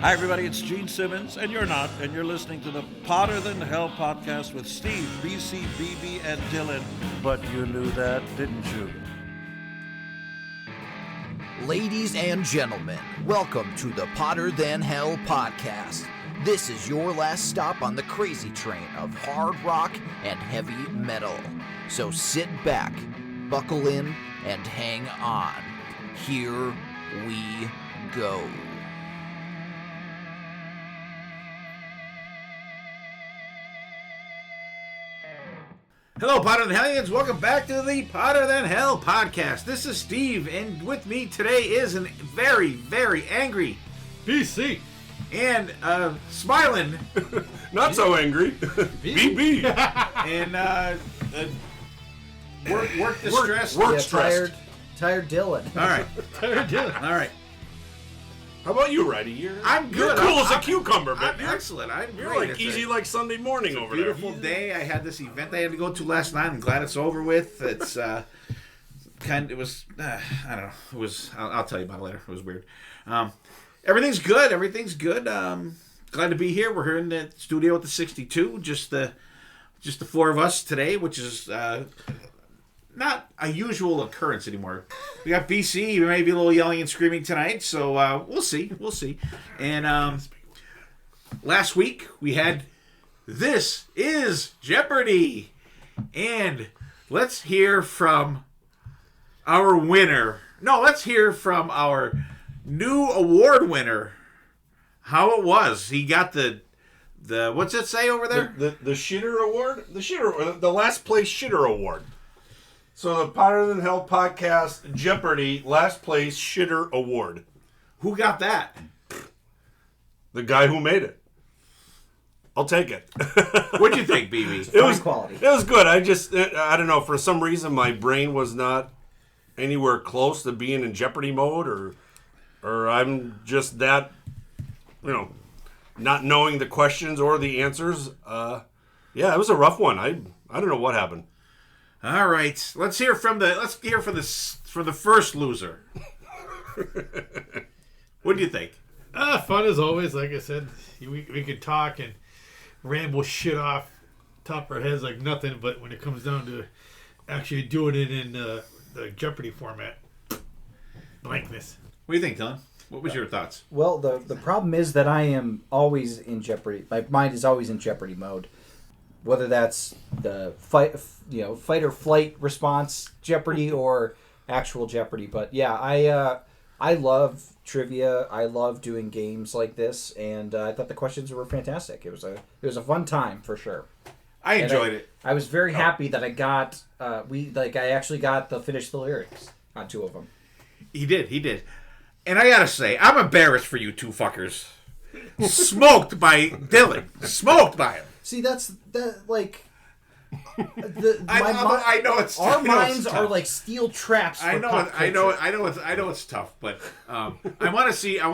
Hi, everybody. It's Gene Simmons, and you're not, and you're listening to the Potter Than Hell podcast with Steve, BC, BB, and Dylan. But you knew that, didn't you? Ladies and gentlemen, welcome to the Potter Than Hell podcast. This is your last stop on the crazy train of hard rock and heavy metal. So sit back, buckle in, and hang on. Here we go. Hello, Potter Than Hellions. Welcome back to the Potter Than Hell podcast. This is Steve, and with me today is a very, very angry BC and smiling, not so angry, BB, and work distressed, work stressed. Tired Dylan. All right, Tired Dylan. all right. How about you, Wrighty? I'm You're good. cool as a I'm- cucumber, but I'm excellent. you're like easy like Sunday morning over there. Beautiful day. I had this event I had to go to last night. I'm glad it's over with. It's I don't know. It was. I'll tell you about it later. It was weird. Everything's good. Everything's good. Glad to be here. We're here in the studio at the 62. Just the four of us today, which is not a usual occurrence anymore. We got BC. We may be a little yelling and screaming tonight, so we'll see. We'll see. And last week we had This Is Jeopardy! And let's hear from our winner. No, let's hear from our new award winner. How it was. He got the what's it say over there? The shitter award, the last place shitter award. So the Potter Than Hell podcast Jeopardy last place shitter award. Who got that? The guy who made it. I'll take it. What'd you think, BB? It was quality. It was good. I don't know. For some reason, my brain was not anywhere close to being in Jeopardy mode, or I'm just that, not knowing the questions or the answers. Yeah, it was a rough one. I don't know what happened. All right, let's hear from the first loser. What do you think? Fun as always. Like I said, we could talk and ramble shit off top of our heads like nothing, but when it comes down to actually doing it in the Jeopardy format, blankness. What do you think, Dylan? What was your thoughts? Well, the problem is that I am always in Jeopardy. My mind is always in Jeopardy mode. Whether that's the fight or flight response Jeopardy or actual Jeopardy. But yeah, I love trivia. I love doing games like this, and I thought the questions were fantastic. It was a fun time for sure. I enjoyed it. I was very happy that I got I actually got the finish the lyrics on two of them. He did. And I gotta say, I'm embarrassed for you two fuckers. Smoked by Dylan. Smoked by him. See, I know it's our tough. minds are like steel traps. For I know pop it's tough, but I want to see. I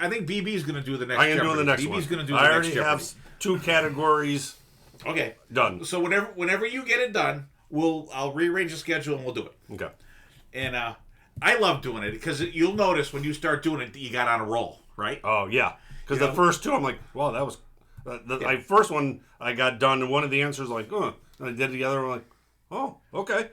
think BB's going to do the next. I am doing the next BB's one. going to do the I next already Jeopardy. have 2 categories. Okay, done. So whenever you get it done, I'll rearrange the schedule and we'll do it. Okay. And I love doing it because you'll notice when you start doing it that you got on a roll, right? Oh yeah, because the first 2, I'm like, wow, that was the first one I got done, and one of the answers like, and I did the other one like, oh, okay.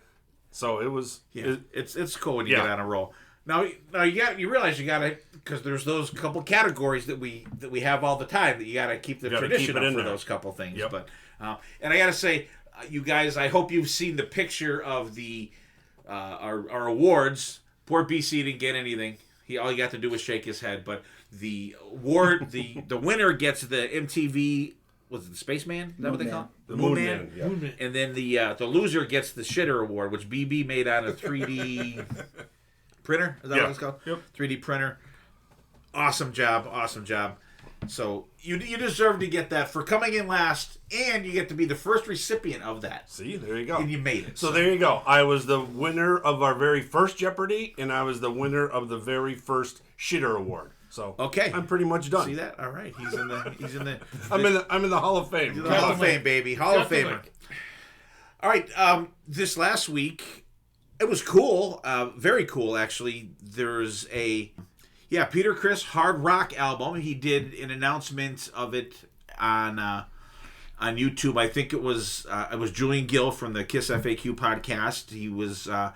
So it was. Yeah, it's cool when you get on a roll. Now you realize you gotta, because there's those couple categories that we have all the time that you gotta keep the tradition up for those couple things. Yep. But and I gotta say, you guys, I hope you've seen the picture of the our awards. Poor BC didn't get anything. All he got to do was shake his head. But the award, the winner gets the MTV. Was it the Spaceman? Is that what they call it? The Moon Man. Yeah. Moon Man. And then the loser gets the Shitter Award, which BB made on a 3D printer. Is that what it's called? Yep. 3D printer. Awesome job. So you deserve to get that for coming in last, and you get to be the first recipient of that. See, there you go. And you made it. So there you go. I was the winner of our very first Jeopardy, and I was the winner of the very first Shitter Award. So okay, I'm pretty much done. See that? All right, he's in the. I'm in the Hall of Fame. He's in the Hall of Fame, baby. Hall of Famer. All right. This last week, it was cool. Very cool, actually. There's a. Yeah, Peter Criss Hard Rock album. He did an announcement of it on YouTube. I think it was Julian Gill from the Kiss FAQ podcast. He was, I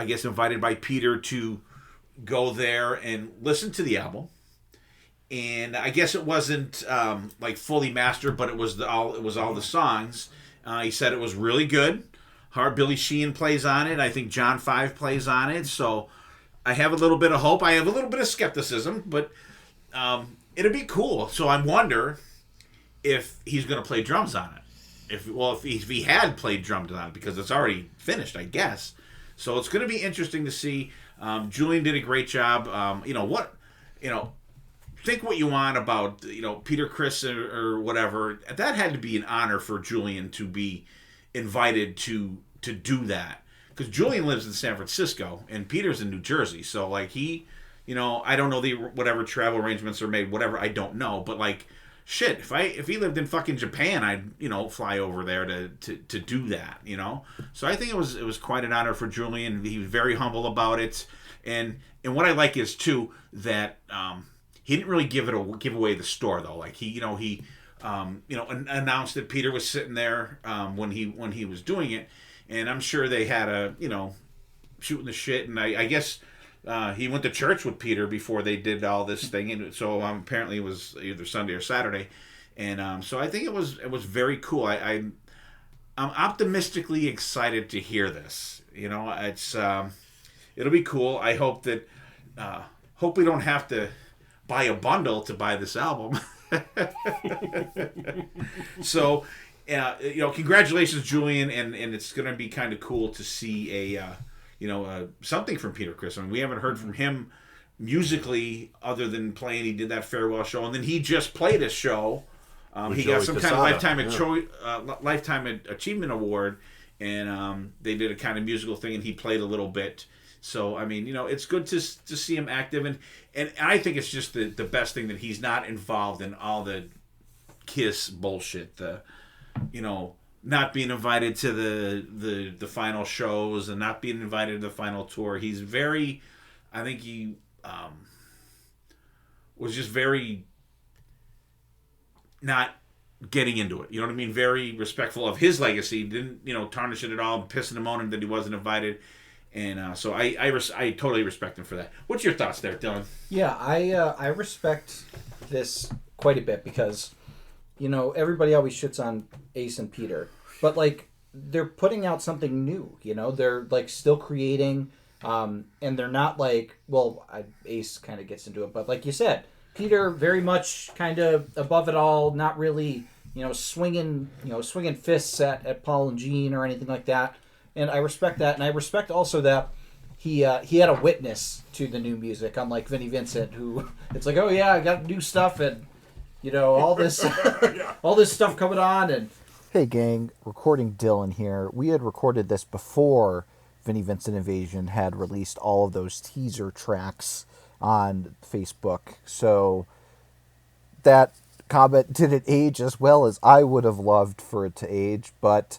guess, invited by Peter to go there and listen to the album. And I guess it wasn't like fully mastered, but it was all the songs. He said it was really good. Billy Sheehan plays on it. I think John 5 plays on it. So I have a little bit of hope. I have a little bit of skepticism, but it'll be cool. So I wonder if he's going to play drums on it. If he had played drums on it, because it's already finished, I guess. So it's going to be interesting to see. Julian did a great job. Think what you want about Peter Criss or whatever. That had to be an honor for Julian to be invited to do that, because Julian lives in San Francisco and Peter's in New Jersey. So like he, I don't know whatever travel arrangements are made, whatever, I don't know. But like shit, if he lived in fucking Japan, I'd fly over there to do that. So I think it was quite an honor for Julian. He was very humble about it, and what I like is too that he didn't really give away the store though. Like he announced that Peter was sitting there when he was doing it, and I'm sure they had a shooting the shit, and I guess he went to church with Peter before they did all this thing, and so apparently it was either Sunday or Saturday, and so I think it was very cool. I'm optimistically excited to hear this. It's it'll be cool. I hope that hope we don't have to buy a bundle to buy this album. So, congratulations, Julian, and it's going to be kind of cool to see something from Peter Criss. I mean, we haven't heard from him musically other than playing. He did that farewell show, and then he just played a show. He got some kind of lifetime achievement award, and they did a kind of musical thing, and he played a little bit. So I mean, it's good to see him active, and I think it's just the best thing that he's not involved in all the Kiss bullshit. Not being invited to the final shows and not being invited to the final tour. He's very, I think he was just very not getting into it. You know what I mean? Very respectful of his legacy. Didn't tarnish it at all, pissing him on him that he wasn't invited. And so I totally respect him for that. What's your thoughts there, Dylan? Yeah, I respect this quite a bit because, everybody always shits on Ace and Peter, but like they're putting out something new. They're like still creating, and they're not like Ace kind of gets into it, but like you said, Peter very much kind of above it all, not really swinging fists at Paul and Gene or anything like that. And I respect that, and I respect also that he had a witness to the new music, unlike Vinnie Vincent, who it's like, oh yeah, I got new stuff, and all this all this stuff coming on. And hey gang, recording Dylan here. We had recorded this before Vinnie Vincent Invasion had released all of those teaser tracks on Facebook, so that comment didn't age as well as I would have loved for it to age, but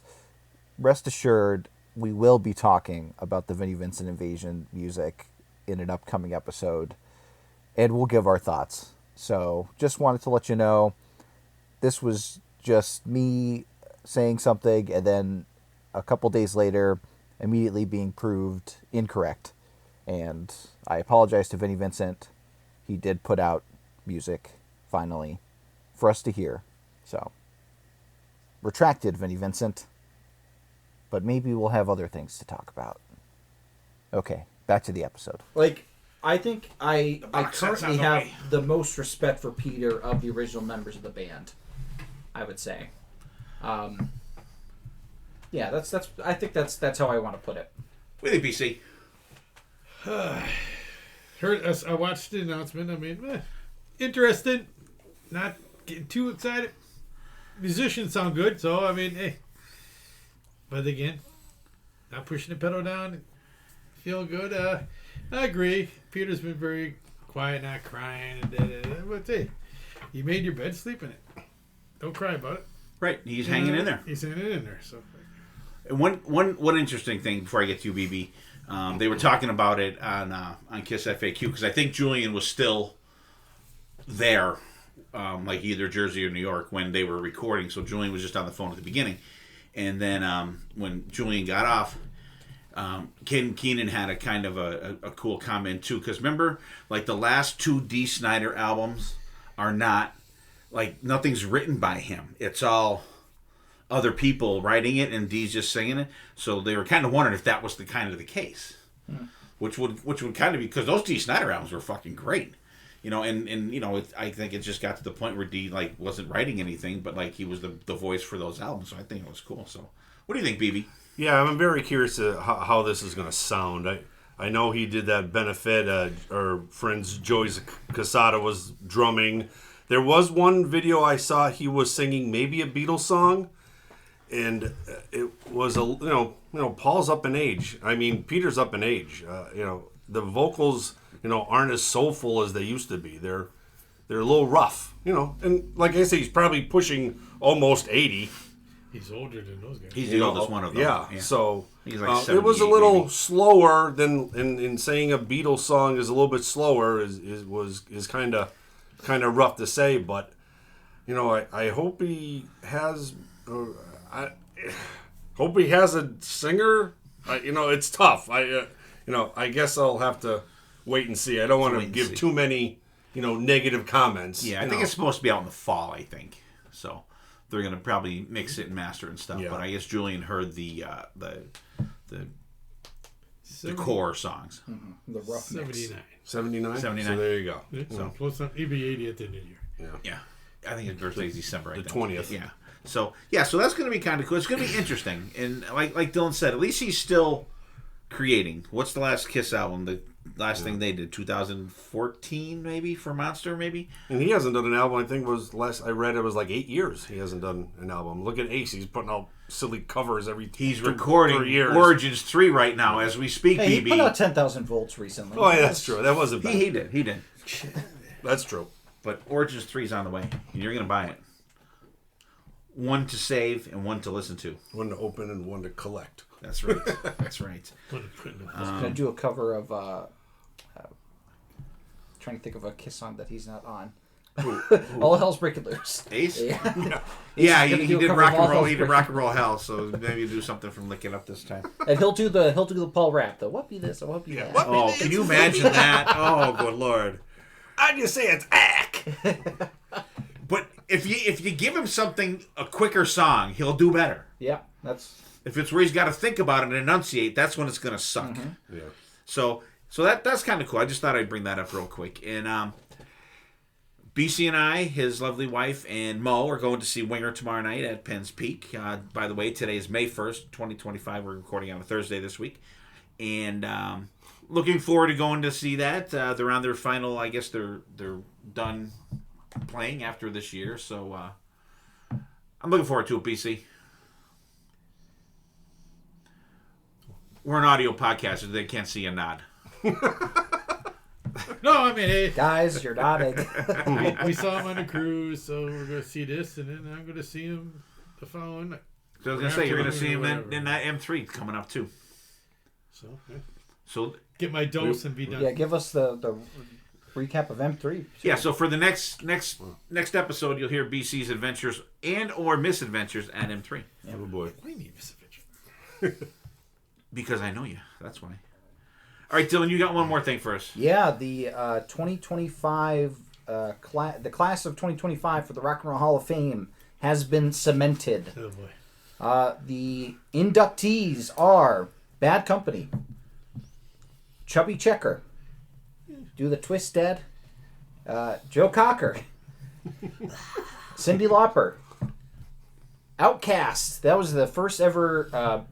rest assured, we will be talking about the Vinnie Vincent Invasion music in an upcoming episode, and we'll give our thoughts. So just wanted to let you know, this was just me saying something, and then a couple days later, immediately being proved incorrect. And I apologize to Vinnie Vincent. He did put out music, finally, for us to hear. So, retracted, Vinnie Vincent. But maybe we'll have other things to talk about. Okay, back to the episode. Like, I think I currently have the most respect for Peter of the original members of the band, I would say. Yeah, that's. I think that's how I want to put it. What do you think, BC? I watched the announcement. I mean, interested. Not getting too excited. Musicians sound good, so I mean, hey. But again, not pushing the pedal down. Feel good. I agree. Peter's been very quiet, not crying. But hey, you made your bed, sleep in it. Don't cry about it. Right, he's hanging in there. He's hanging in there. So, and one interesting thing before I get to you, BB, They were talking about it on Kiss FAQ because I think Julian was still there, like either Jersey or New York when they were recording. So Julian was just on the phone at the beginning, and then when Julian got off, Keenan had a kind of a cool comment too. Because remember, like the last 2 Dee Snider albums are not like nothing's written by him. It's all other people writing it and Dee's just singing it. So they were kind of wondering if that was the case, which would kind of be because those Dee Snider albums were fucking great, you know. And you know, I think it just got to the point where Dee like wasn't writing anything, but like he was the voice for those albums. So I think it was cool. So what do you think, BB? Yeah, I'm very curious to how this is going to sound. I know he did that benefit. Our friends Joey Casada was drumming. There was one video I saw he was singing maybe a Beatles song. And it was you know, Paul's up in age. I mean, Peter's up in age. You know, the vocals, you know, aren't as soulful as they used to be. They're a little rough, you know. And like I say, he's probably pushing almost 80. He's older than those guys. He's the oldest one of them. Yeah. So he's like it was a 78 little maybe. slower than in saying a Beatles song is a little bit slower is kind of rough to say. But you know, I hope he has. I hope he has a singer. You know, it's tough. You know, I guess I'll have to wait and see. I don't want to give too many, you know, negative comments. Yeah, I think it's supposed to be out in the fall. I think so. They're gonna probably mix it and master and stuff. Yeah. But I guess Julian heard the core songs. The rough mix. 79. 79. 79. So there you go. Yeah, so close up. He'd be 80 at the end of the year. Yeah, I think his birthday is December. The 20th. Yeah. So that's going to be kind of cool. It's going to be interesting, and like Dylan said, at least he's still creating. What's the last Kiss album? The last thing they did, 2014 maybe for Monster, maybe. And he hasn't done an album. I think was last I read it was like 8 years. He hasn't done an album. Look at Ace. He's putting out silly covers every. He's 3 recording years. Origins 3 right now as we speak. Hey, he BB. put out 10,000 volts recently. Oh, yeah, that's true. That wasn't bad. He did. That's true. But Origins 3 is on the way, and you're going to buy it. One to save and one to listen to. One to open and one to collect. That's right. That's right. Gonna do a cover of trying to think of a Kiss song that he's not on. All Hell's Breaking Loose. Ace? Yeah, he do a did cover rock of All and roll. Hell's He did Breaking- rock and roll hell. So maybe do something from Lick It Up this time. And he'll do the Paul rap though. What be this? What be that? Oh, can you imagine that? Oh, good lord! I just say it's ack. But if you give him a quicker song, he'll do better. Yeah, that's If it's where he's got to think about it and enunciate, that's when it's gonna suck. Yeah. So that's kind of cool. I just thought I'd bring that up real quick. And BC and I, his lovely wife, and Mo are going to see Winger tomorrow night at Penn's Peak. By the way, today is May 1st, 2025. We're recording on a Thursday this week. And looking forward to going to see that. They're on their final, I guess they're done playing after this year. So I'm looking forward to it, BC. We're an audio podcast, so they can't see a nod. No, I mean, hey, guys, you're nodding. we saw him on a cruise, so we're going to see this, and then I'm going to see him the following night. So I was going to say, you're going to see him Whatever. in that M3 coming up, too. So, yeah. So Get my dose and be done. Yeah, give us the recap of M3. yeah, so for the next episode, you'll hear BC's adventures and or misadventures at M3. Oh boy. What do you mean, misadventure? Because I know you. That's why. All right, Dylan, you got one more thing for us. Yeah, the 2025 the class of 2025 for the Rock and Roll Hall of Fame has been cemented. Oh, boy. The inductees are Bad Company, Chubby Checker, Do the Twist Dead, Joe Cocker, Cyndi Lauper, Outkast. That was the first ever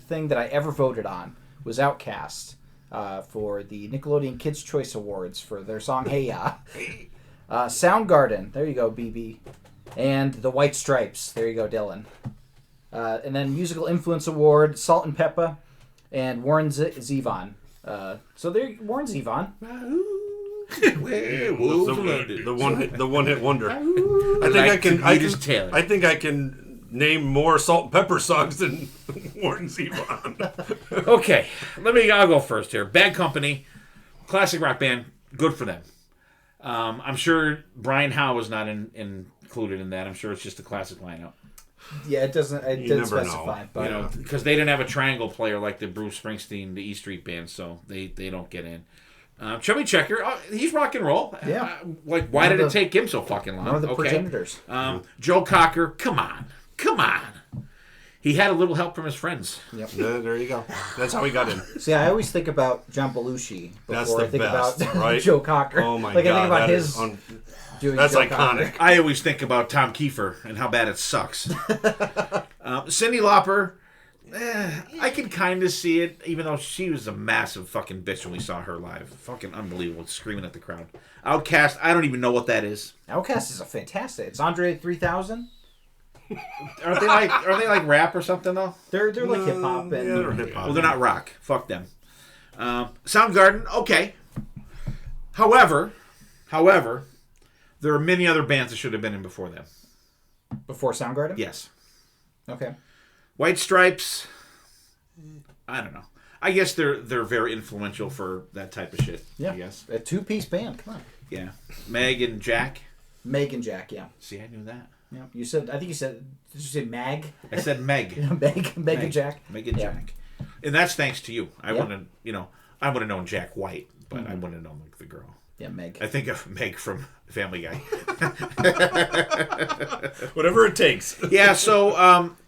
thing that I ever voted on was Outkast for the Nickelodeon Kids' Choice Awards for their song Hey Ya. Soundgarden. There you go, BB. And the White Stripes. There you go, Dylan. And then Musical Influence Award, Salt and Pepper, and Warren Zevon. So there, Warren Zevon. The one hit wonder. I think I can name more Salt and Pepper songs than Warren Zevon. Okay, I'll go first here. Bad Company, classic rock band, good for them. I'm sure Brian Howe was not included in that. I'm sure it's just a classic lineup. Yeah, it doesn't. It You doesn't never specify, know. but Because they didn't have a triangle player like the Bruce Springsteen, the E Street Band, so they don't get in. Chubby Checker, he's rock and roll. Yeah. Why did it take him so fucking long? one of the progenitors. Joe Cocker, come on. He had a little help from his friends. Yep. Yeah, there you go. That's how he got in. See, I always think about John Belushi That's before the I think best, about right? Joe Cocker. Oh my like god, I think about that his is doing that's Joe iconic. Cocker. I always think about Tom Kiefer and how bad it sucks. Cyndi Lauper, I can kind of see it, even though she was a massive fucking bitch when we saw her live. Fucking unbelievable, screaming at the crowd. Outcast, I don't even know what that is. Outcast is a fantastic. It's Andre 3000. Are they like rap or something though? They're like hip hop and Yeah, they're hip hop. Well, they're not rock. Fuck them. Soundgarden, okay. However, there are many other bands that should have been in before them. before Soundgarden. Yes. Okay. White Stripes, I don't know. I guess they're very influential for that type of shit. Yeah. I guess. A two-piece band. Come on. Yeah. Meg and Jack. Meg and Jack. Yeah. See, I knew that. Yeah. You said. I think you said. Did you say Mag? I said Meg. Meg and Jack. Meg and Yeah. Jack. And that's thanks to you. I Yeah. wouldn't, I would have known Jack White, but I wouldn't have known like the girl. Yeah, Meg. I think of Meg from Family Guy. Whatever it takes. Yeah, so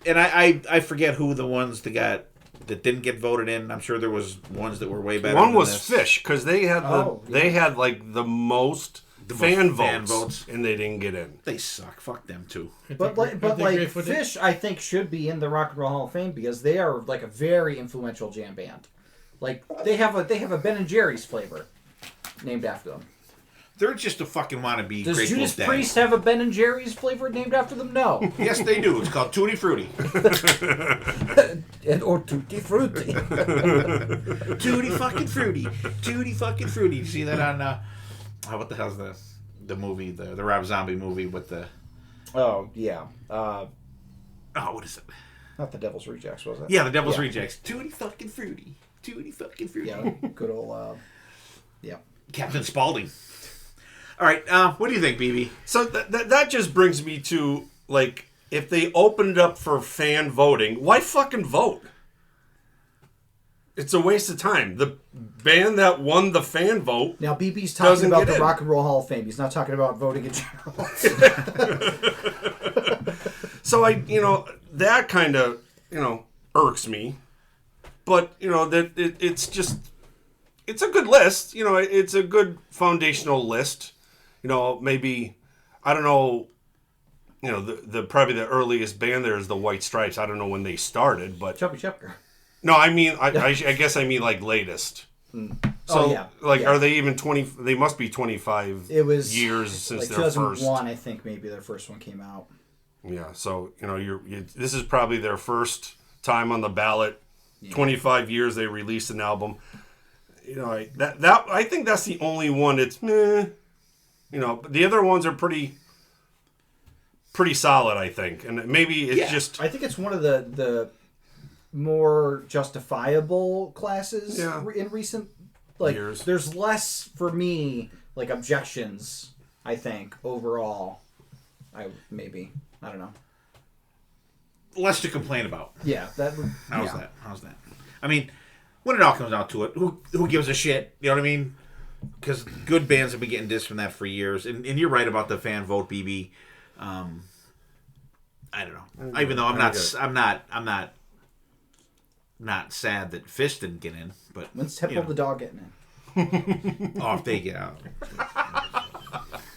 and I forget who the ones that didn't get voted in. I'm sure there was ones that were way better. One than was this. Fish because they had they had like the most fan votes, and they didn't get in. They suck. Fuck them too. But Fish, I think should be in the Rock and Roll Hall of Fame because they are like a very influential jam band. Like they have a Ben and Jerry's flavor named after them. They're just a fucking wannabe. Does Grateful Judas Dead. Priest have a Ben and Jerry's flavor named after them? No. Yes, they do. It's called Tutti Frutti. Or Tutti Frutti. Tutti fucking Frutti. Tutti fucking Frutti. You see that on what the hell's the movie, the Rob Zombie movie with the Oh yeah. what is it? Not the Devil's Rejects, was it? Yeah, the Devil's Rejects. Tutti fucking Frutti. Tutti fucking Frutti. Yeah. Good old. Yeah. Captain Spaulding. All right, what do you think, BB? So that just brings me to like if they opened it up for fan voting, why fucking vote? It's a waste of time. The band that won the fan vote. Now BB's talking doesn't about get the in. Rock and Roll Hall of Fame. He's not talking about voting in general. So that kind of irks me, but that it's just it's a good list. It's a good foundational list. Maybe I don't know. The probably the earliest band there is the White Stripes. I don't know when they started, but Chubby Checker. no, I mean I guess I mean like latest. So are they even 20? They must be 25. It was years since like their first. 2001, I think maybe their first one came out. Yeah, so this is probably their first time on the ballot. 25 years they released an album. I think that's the only one that's meh. The other ones are pretty solid, I think, and maybe it's just. I think it's one of the more justifiable classes in recent years. There's less for me objections. I think overall, I don't know. Less to complain about. Yeah, that. How's that? I mean, when it all comes out to it, who gives a shit? You know what I mean? Because good bands have been getting dissed from that for years, and you're right about the fan vote, BB. I don't know. Even though I'm not sad that Fish didn't get in, but When's Temple the Dog getting in? if they get out.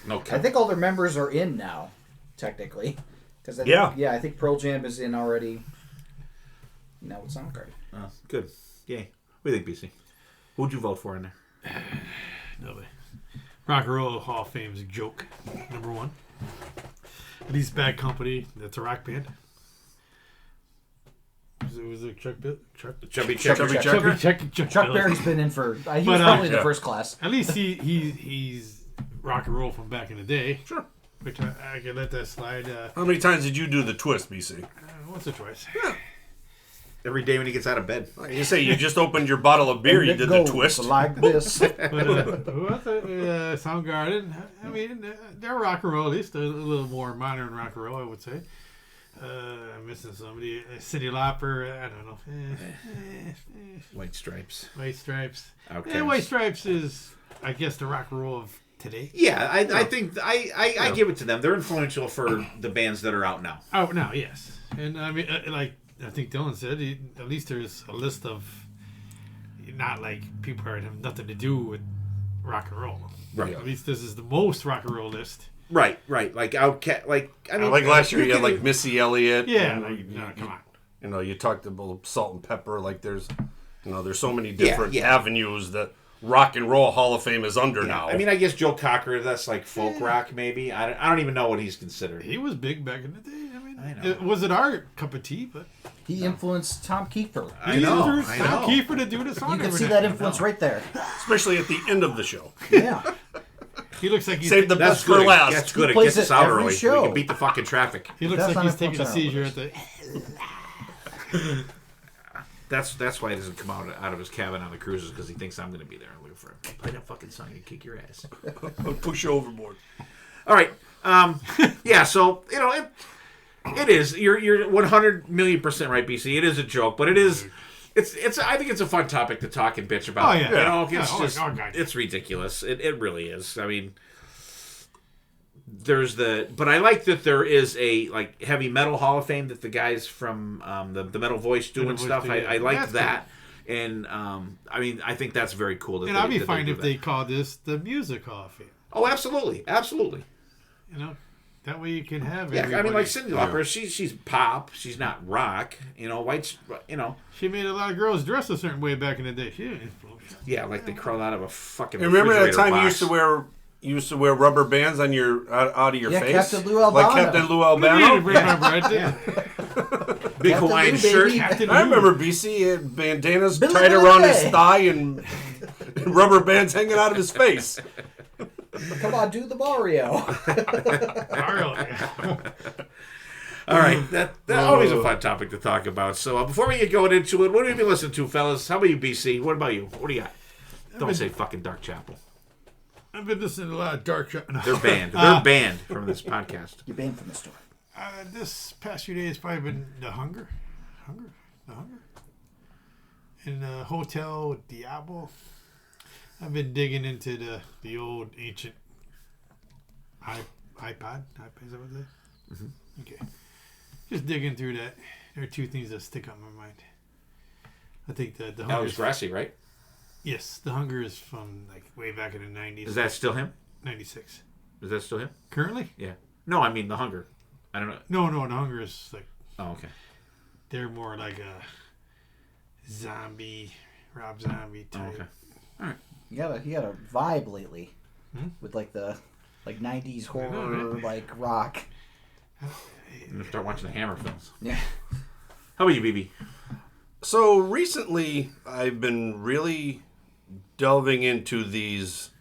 No, I think all their members are in now, technically. Because I think Pearl Jam is in already. Now it's Soundgarden. Good. Yay. What do you think, BC? Who'd you vote for in there? Nobody. Rock and Roll Hall of Fame's a joke. Number one. At least Bad Company. That's a rock band. Was it Chubby Checker. Chuck Berry's been in for. He was probably the first class. At least he's rock and roll from back in the day. Sure. Which I can let that slide. How many times did you do the twist, BC? Once or twice. every day when he gets out of bed. You say you just opened your bottle of beer, And you it did the goes twist. like this. But Soundgarden, I mean, they're rock and roll, at least a little more modern rock and roll, I would say. I'm missing somebody. Cyndi Lauper, I don't know. White Stripes. White Stripes. Outcast. Yeah, White Stripes is, I guess, the rock and roll of today. Yeah, I think I give it to them. They're influential for the bands that are out now. Oh, no, yes. And I mean, like I think Dylan said, at least there's a list of not like people who have nothing to do with rock and roll. Right. At least this is the most rock and roll list. Right. Like Outcast. Like I mean, Like last year, you had like Missy Elliott. Yeah, and, no, come on. You know, you talked about Salt and Pepper. Like there's so many different avenues that Rock and Roll Hall of Fame is under now. I mean, I guess Joe Cocker, that's like folk rock, maybe. I don't even know what he's considered. He was big back in the day. I mean, I know. it wasn't our cup of tea, but He influenced Tom Kiefer. I know. Tom Kiefer to do the song. You can every see night. that influence right there. especially at the end of the show. Yeah. He looks like he's Save the That's best good. for last. That's good. It plays gets us it out every early. show. We can beat the fucking traffic. He looks That's like not he's taking a influence seizure on at the. That's why he doesn't come out of his cabin on the cruises, because he thinks I'm going to be there looking for him. Play that fucking song and kick your ass. I'll push you overboard. All right. Yeah. So it is. You're 100,000,000% right, BC. It is a joke, but it is. It's. I think it's a fun topic to talk and bitch about. Oh, yeah. You know, Yeah, it's just. God. It's ridiculous. It really is. I mean. But I like that there is a like heavy metal Hall of Fame that the guys from the Metal Voice do and stuff. I like That's that, and I mean I think that's very cool. That And I'd be fine if they call this the Music Hall of Fame. Oh, absolutely. You know, that way you can have. Yeah, I mean everybody. like Cyndi Lauper, she's pop. She's not rock. You know, White's. You know. She made a lot of girls dress a certain way back in the day. She didn't influence. Yeah, like they crawled out of a fucking. Remember that refrigerator time box. you used to wear rubber bands on your out of your Yeah, face? Captain Lou Albano. Like Captain Lou I Albano? remember, I did. big Captain Hawaiian Lou, shirt? baby. Captain I Lou. remember BC had bandanas Billy tied Billy around his Bay. thigh and rubber bands hanging out of his face. Come on, do the Mario. All right, that's always a fun topic to talk about. So before we get going into it, what have you been listening to, fellas? How about you, BC? What about you? What do you got? Don't say fucking Dark Chapel. I've been listening to a lot of Dark Shot. No. They're banned. They're banned from this podcast. You're banned from the store. This past few days probably been The Hunger. In Hotel Diablo. I've been digging into the old ancient iPod. Is that what it is? Mm-hmm. Okay. Just digging through that. There are two things that stick out in my mind. I think the Hunger. Alex Grassi, right? Yes, The Hunger is from like way back in the 90s. Is that still him? 96. Is that still him? Currently? Yeah. No, I mean The Hunger. I don't know. No, The Hunger is like, Oh, okay. they're more like a zombie, Rob Zombie Oh, type. okay. All right. You got a vibe lately with like the 90s horror like rock. I'm gonna start watching the Hammer films. Yeah. How about you, BB? So recently, I've been really delving into these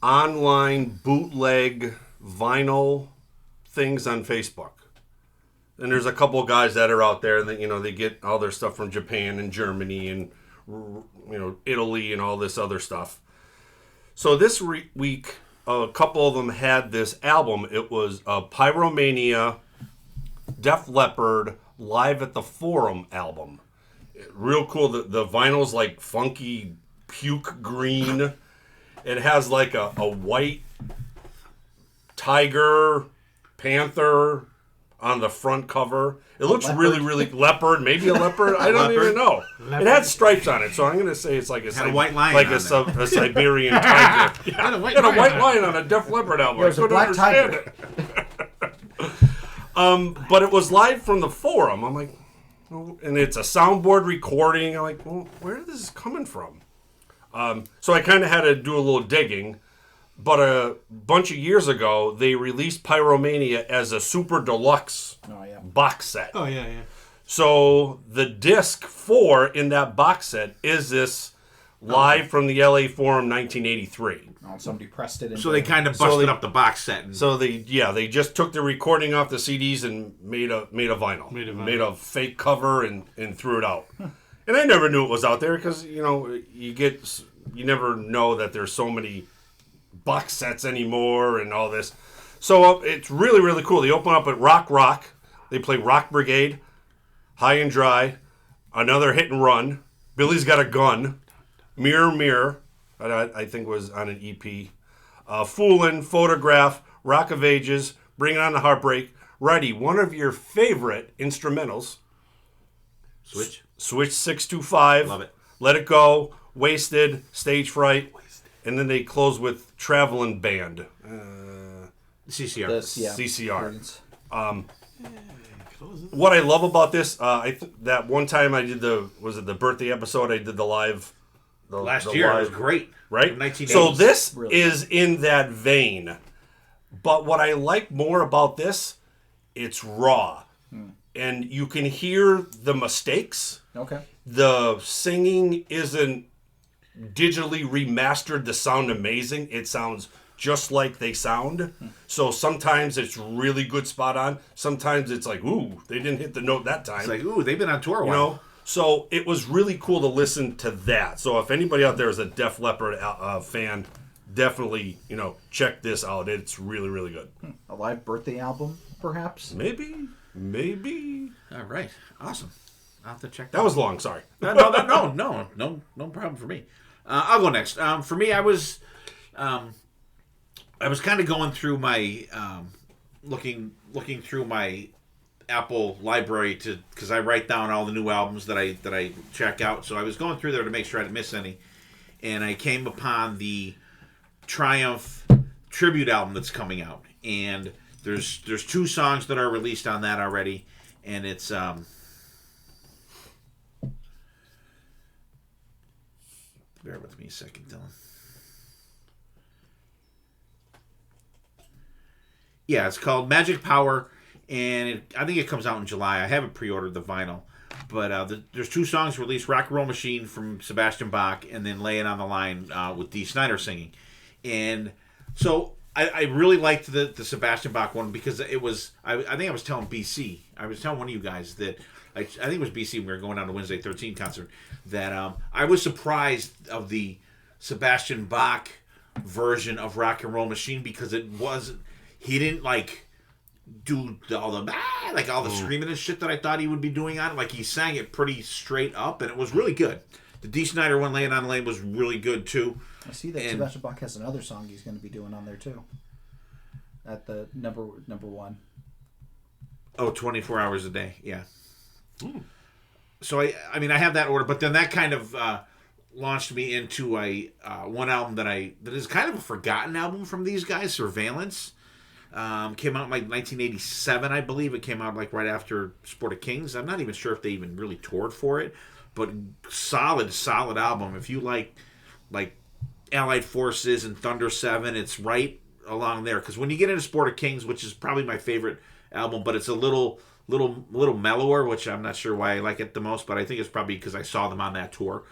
online bootleg vinyl things on Facebook. And there's a couple guys that are out there that, they get all their stuff from Japan and Germany and, Italy and all this other stuff. So this week, a couple of them had this album. It was a Pyromania, Def Leppard, Live at the Forum album. Real cool. The vinyl's like funky puke green. It has like a white tiger, panther on the front cover. It looks really leopard, maybe a leopard. I don't even know. It had stripes on it, so I'm going to say it's like a white lion like on a Siberian tiger. Got a white Got a lion white on it. lion on a Def Leppard album. I There's a couldn't black understand tiger. it. But it was live from the forum. I'm like, and it's a soundboard recording. I'm like, well, where is this coming from? So I kind of had to do a little digging. But a bunch of years ago, they released Pyromania as a super deluxe box set. Oh, yeah. So the disc 4 in that box set is this live from the LA Forum 1983. Oh, somebody pressed it in. So they kind of busted up the box set. And... So they just took the recording off the CDs and made a vinyl. Made a fake cover and threw it out. And I never knew it was out there because, you never know that there's so many box sets anymore and all this. So it's really, really cool. They open up at Rock. They play Rock Brigade, High and Dry, Another Hit and Run, Billy's Got a Gun, Mirror Mirror, I think was on an EP, Foolin', Photograph, Rock of Ages, Bring It On the Heartbreak, Righty, one of your favorite instrumentals, Switch 625, love it. Let It Go, Wasted, Stage Fright, and then they close with Travelin' Band. CCR. CCR. What I love about this, that one time I did the birthday episode, I did the live. Last year, it was great. Right? 1980s. So this is in that vein. But what I like more about this, it's raw. And you can hear the mistakes. Okay. The singing isn't digitally remastered to sound amazing. It sounds just like they sound. So sometimes it's really good spot on. Sometimes it's like, ooh, they didn't hit the note that time. It's like, ooh, they've been on tour a while. So it was really cool to listen to that. So if anybody out there is a Def Leppard fan, definitely, check this out. It's really, really good. A live birthday album, perhaps? Maybe. All right. Awesome. I'll have to check that was long, sorry. No problem for me. I'll go next. For me, I was kind of going through my looking through my Apple library because I write down all the new albums that I check out. So I was going through there to make sure I didn't miss any, and I came upon the Triumph tribute album that's coming out, and there's 2 songs that are released on that already, and it's bear with me a second, Dylan. Yeah, it's called Magic Power, and I think it comes out in July. I haven't pre-ordered the vinyl, but there's 2 songs released: Rock and Roll Machine from Sebastian Bach, and then Lay It on the Line with Dee Snider singing. And so I really liked the Sebastian Bach one because it was, I think I was telling BC, I was telling one of you guys that, I think it was BC when we were going down to Wednesday 13 concert, that I was surprised of the Sebastian Bach version of Rock and Roll Machine because he didn't do all the screaming and shit that I thought he would be doing on it. Like, he sang it pretty straight up, and it was really good. The Dee Snider one, Laying on the Lane, was really good too. I see that Sebastian Bach has another song he's going to be doing on there too. At the number 1. Oh, 24 hours a day, yeah. Ooh. So I have that order, but then that kind of launched me into one album that is kind of a forgotten album from these guys, Surveillance. Came out in 1987, I believe. It came out right after Sport of Kings. I'm not even sure if they even really toured for it, but solid album. If you like Allied Forces and Thunder 7, it's right along there. Because when you get into Sport of Kings, which is probably my favorite album, but it's a little mellower, which I'm not sure why I like it the most, but I think it's probably because I saw them on that tour.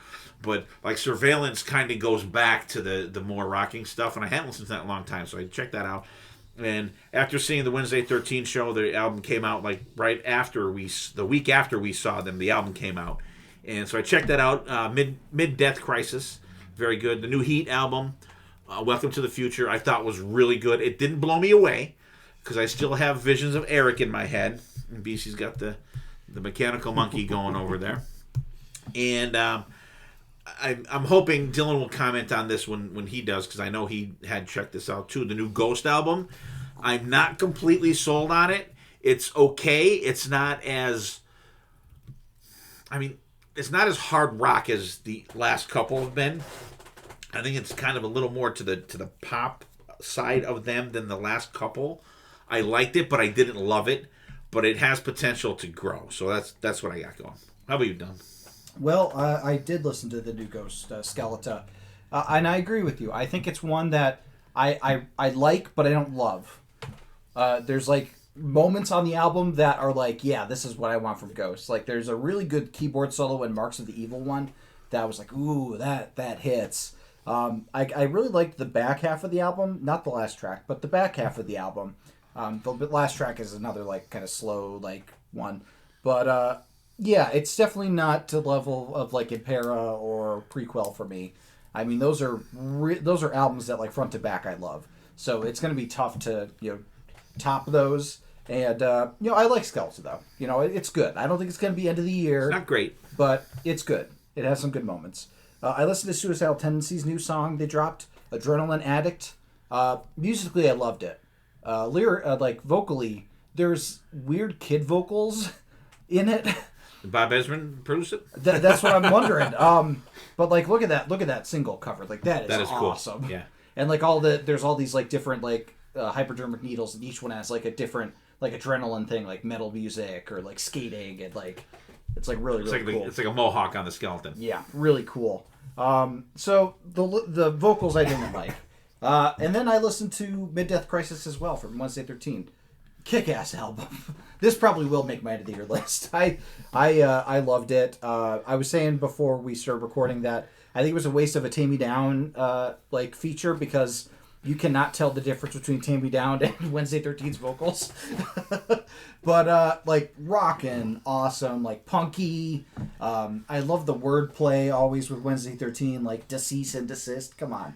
But Surveillance kind of goes back to the more rocking stuff, and I hadn't listened to that in a long time, so I checked that out. And after seeing the Wednesday 13 show, the album came out right after the week after we saw them, the album came out. And so I checked that out, Mid-Death Crisis, very good. The new Heat album, Welcome to the Future, I thought was really good. It didn't blow me away, because I still have visions of Eric in my head. And BC's got the mechanical monkey going over there. And I'm hoping Dylan will comment on this when he does, because I know he had checked this out too. The new Ghost album, I'm not completely sold on it. It's okay. It's not as hard rock as the last couple have been. I think it's kind of a little more to the pop side of them than the last couple. I liked it, but I didn't love it. But it has potential to grow. So that's what I got going. How about you, Don? Well, I did listen to the new Ghost, Skeleton. And I agree with you. I think it's one that I like, but I don't love. There's moments on the album that are yeah, this is what I want from Ghost. There's a really good keyboard solo in Marks of the Evil one that was like, ooh, that hits. I really liked the back half of the album, not the last track, but the back half of the album. The last track is another like kind of slow like one, but yeah, it's definitely not to the level of like Impera or Prequel for me. I mean, those are albums that like front to back I love. So it's going to be tough to top those. And I like Skeletor though. It's good. I don't think it's going to be end of the year. It's not great, but it's good. It has some good moments. I listened to Suicidal Tendencies' new song they dropped, Adrenaline Addict. Musically, I loved it. Vocally, there's weird kid vocals in it. Bob Ezrin produced it. That's what I'm wondering. But like, look at that single cover. Like that is awesome. Cool. Yeah. And like there's all these like different like hypodermic needles, and each one has like a different like adrenaline thing, like metal music or like skating, and like it's like really cool. It's like a mohawk on the skeleton. Yeah, really cool. So the vocals I didn't like, and then I listened to Mid-Death Crisis as well from Wednesday 13. Kick-ass album. This probably will make my end of the year list. I loved it. I was saying before we started recording that I think it was a waste of a Tame Me Down feature, because you cannot tell the difference between Tame Me Down and Wednesday 13's vocals. But like rockin', awesome, like punky. I love the wordplay always with Wednesday 13, like decease and desist. Come on.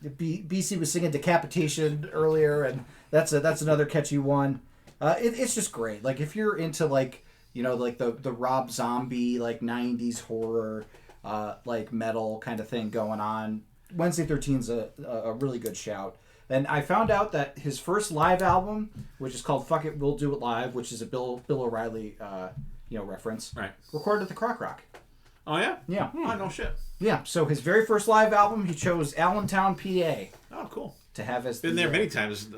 BC was singing Decapitation earlier, and that's another catchy one. It's just great. Like if you're into like like the Rob Zombie like 90s horror like metal kind of thing going on, Wednesday 13's a really good shout. And I found out that his first live album, which is called Fuck It, We'll Do It Live, which is a Bill O'Reilly reference, right, recorded at the Croc Rock. Oh yeah? Yeah. Oh, no shit. Yeah, so his very first live album, he chose Allentown, PA. Oh, cool. To have as been there many times.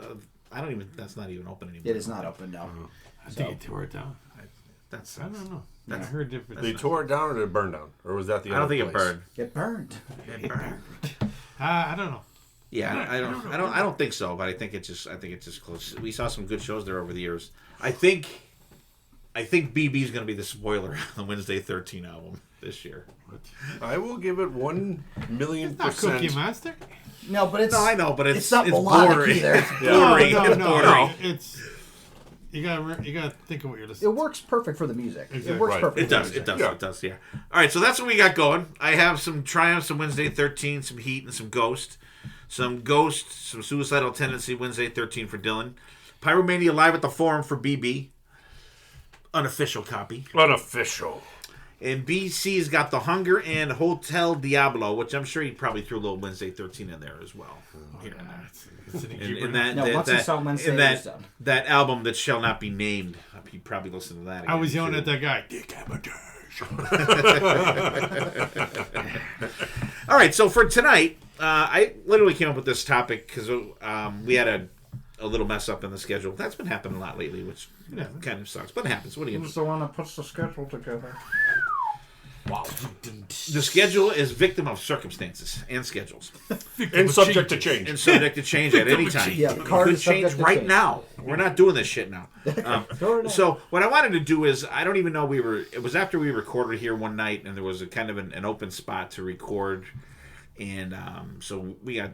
That's not even open anymore. It is not open now. I think he tore it down. I don't know. I heard different. They tore it down, or did it burn down, or was that the? I don't think it burned. It burned. It burned. I don't know. Yeah, I don't think so, but I think it's just close. We saw some good shows there over the years. I think BB is going to be the spoiler on the Wednesday 13 album this year. I will give it 1,000,000%. Not Cookie Monster. No, but it's. No, I know, but it's not melodic bordering. either. It's bordering. No. It's bordering. It's you gotta think of what you're listening. It works perfect for the music. Exactly. It works Right. perfect. It does. Yeah. All right, so that's what we got going. I have some Triumph, some Wednesday 13, some Heat, and some Ghost. Some Suicidal Tendency, Wednesday 13 for Dylan. Pyromania Live at the Forum for BB. Unofficial copy. Unofficial. And BC's got The Hunger and Hotel Diablo, which I'm sure he probably threw a little Wednesday 13 in there as well. Here and there. Once he saw Wednesday, it was done. That album that shall not be named, he probably listened to that again. I was yelling at that guy. Decapitation. All right, so for tonight, I literally came up with this topic because we had a little mess up in the schedule. That's been happening a lot lately, which kind of sucks, but it happens. What do you do? Who's the one that puts the schedule together? Wow. The schedule is victim of circumstances and schedules. And subject to change. And subject to change at any time. Yeah, it card could is subject change to right change. now. We're not doing this shit now. So what I wanted to do is, I don't even know it was after we recorded here one night, and there was a kind of an open spot to record. And so we got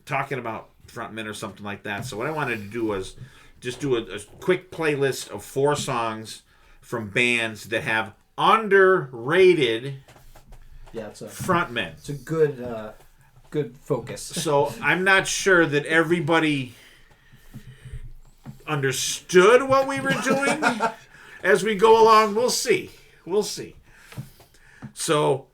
talking about Frontmen or something like that. So what I wanted to do was just do a quick playlist of 4 songs from bands that have underrated frontmen. It's a good focus. So I'm not sure that everybody understood what we were doing as we go along. We'll see. So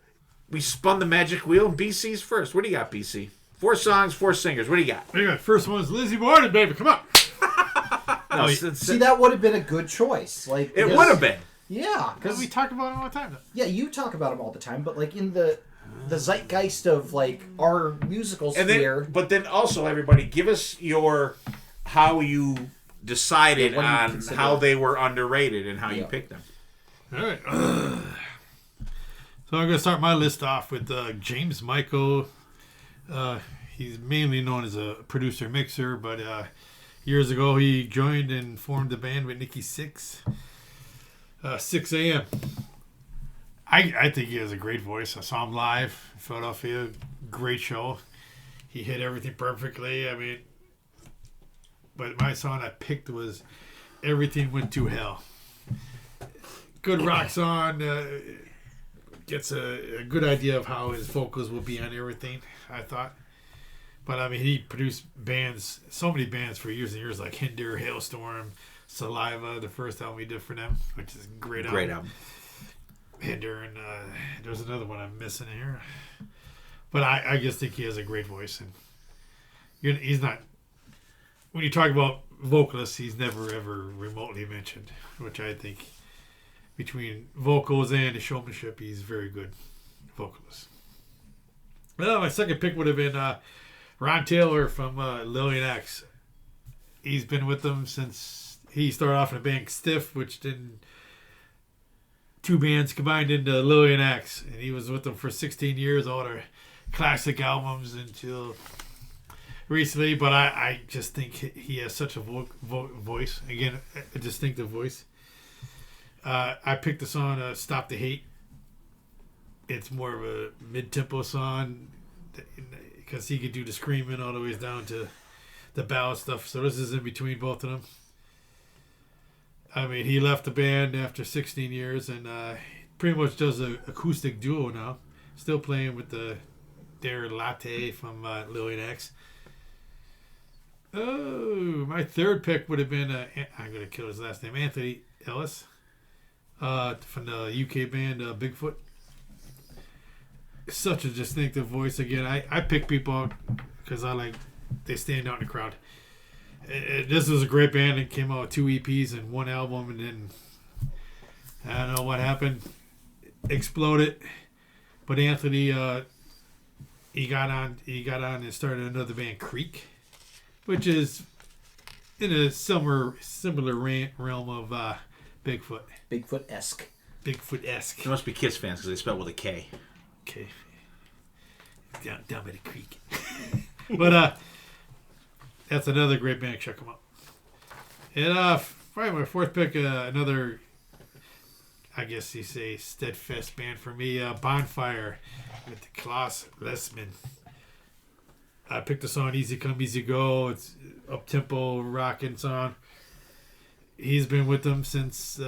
we spun the magic wheel. BC's first. What do you got, BC? 4 songs, 4 singers. What do you got? What do you got? First one's Lizzie Borden, baby. Come on. See, that would have been a good choice. Like it would have been. Yeah, because we talk about him all the time. Yeah, you talk about him all the time, but like in the zeitgeist of like our musical sphere. But then also, everybody, give us how you decided on how they were underrated and how you picked them. All right. So I'm going to start my list off with James Michael. He's mainly known as a producer mixer, but years ago he joined and formed a band with Nikki Sixx. 6 a.m. I think he has a great voice. I saw him live in Philadelphia. Great show. He hit everything perfectly. I mean, but my song I picked was Everything Went to Hell. Good rock song. Gets a good idea of how his vocals will be on everything, I thought. But, I mean, he produced bands, so many bands for years and years, like Hinder, Hailstorm, Saliva, the first album he did for them, which is a great album. Great album. Hinder, and there's another one I'm missing here. But I just think he has a great voice. And he's not, when you talk about vocalists, he's never ever remotely mentioned, which I think between vocals and the showmanship, he's very good vocalist. Well, my second pick would have been Ron Taylor from Lillian X. He's been with them since he started off in a band Stiff, which then two bands combined into Lillian X, and he was with them for 16 years, all their classic albums until recently. But I just think he has such a voice, again, a distinctive voice. I picked the song Stop the Hate. It's more of a mid-tempo song because he could do the screaming all the way down to the ballad stuff. So this is in between both of them. I mean, he left the band after 16 years and pretty much does an acoustic duo now. Still playing with their Latte from Lillian X. Oh, my third pick would have been, I'm going to kill his last name, Anthony Ellis from the UK band Bigfoot. Such a distinctive voice. Again, I pick people out because they stand out in the crowd. This was a great band. It came out with 2 EPs and 1 album, and then I don't know what happened. Exploded. But Anthony, he got on and started another band, Creek, which is in a similar realm of Bigfoot. Bigfoot-esque. Bigfoot-esque. They must be Kiss fans because they spell it with a K. Okay. Down by the creek. But that's another great band. Check them out. And probably my fourth pick, another, I guess you say, steadfast band for me, Bonfire with Klaus Lessman. I picked the song Easy Come, Easy Go. It's up-tempo, rocking song. He's been with them since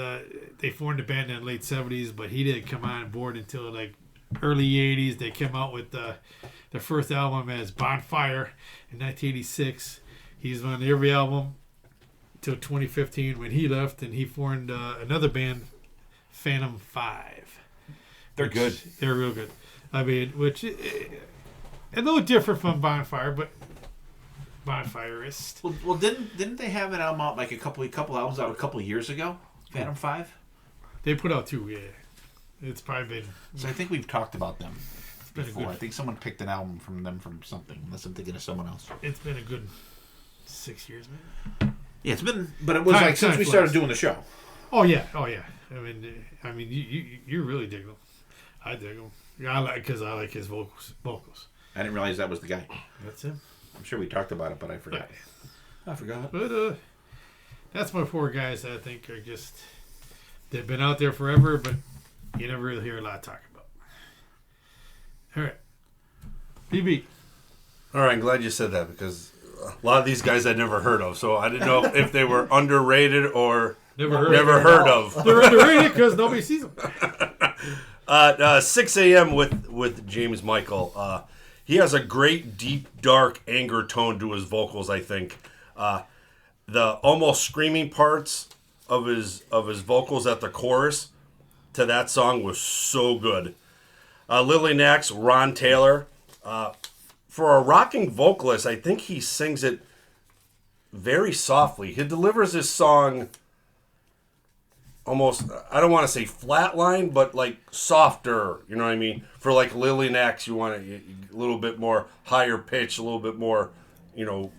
they formed the band in the late 70s, but he didn't come on board until early 80s. They came out with their first album as Bonfire in 1986. He's on every album till 2015 when he left, and he formed another band, Phantom 5. They're good. They're real good. I mean, which a little different from Bonfire, but Bonfireist. Well, didn't they have an album out a couple albums out a couple years ago? Phantom 5. They put out 2. Yeah, it's probably been. So I think we've talked about them been before. a good, I think someone picked an album from them from something, unless I'm thinking of someone else. It's been a good 6 years, man. Yeah, it's been, but it was since we started doing the show. Oh yeah. I mean, you really dig them. I dig them. Because I like his vocals. I didn't realize that was the guy. That's him. I'm sure we talked about it, but I forgot. I forgot. But that's my 4 guys that I think are just, they've been out there forever, but you never really hear a lot talk about. All right. BB. All right, I'm glad you said that because a lot of these guys I'd never heard of, so I didn't know if they were underrated or never heard of. They're underrated because nobody sees them. 6 a.m. with James Michael. He has a great, deep, dark anger tone to his vocals, I think. The almost screaming parts of his vocals at the chorus to that song was so good. Lily Nax, Ron Taylor. For a rocking vocalist, I think he sings it very softly. He delivers his song almost, I don't want to say flatline, but softer, you know what I mean? For Lily Nax, you want a little bit more higher pitch, a little bit more,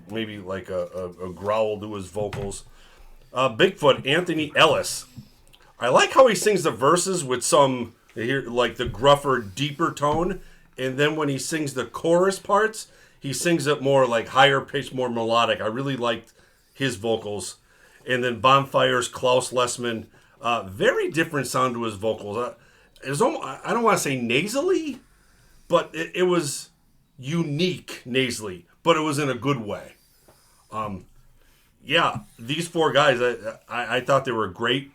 maybe a growl to his vocals. Bigfoot, Anthony Ellis. I like how he sings the verses with some, the gruffer, deeper tone, and then when he sings the chorus parts, he sings it more higher pitch, more melodic. I really liked his vocals. And then Bonfire's Klaus Lessman. Very different sound to his vocals. it was almost, I don't want to say nasally, but it was unique nasally, but it was in a good way. Yeah, these 4 guys, I thought they were great.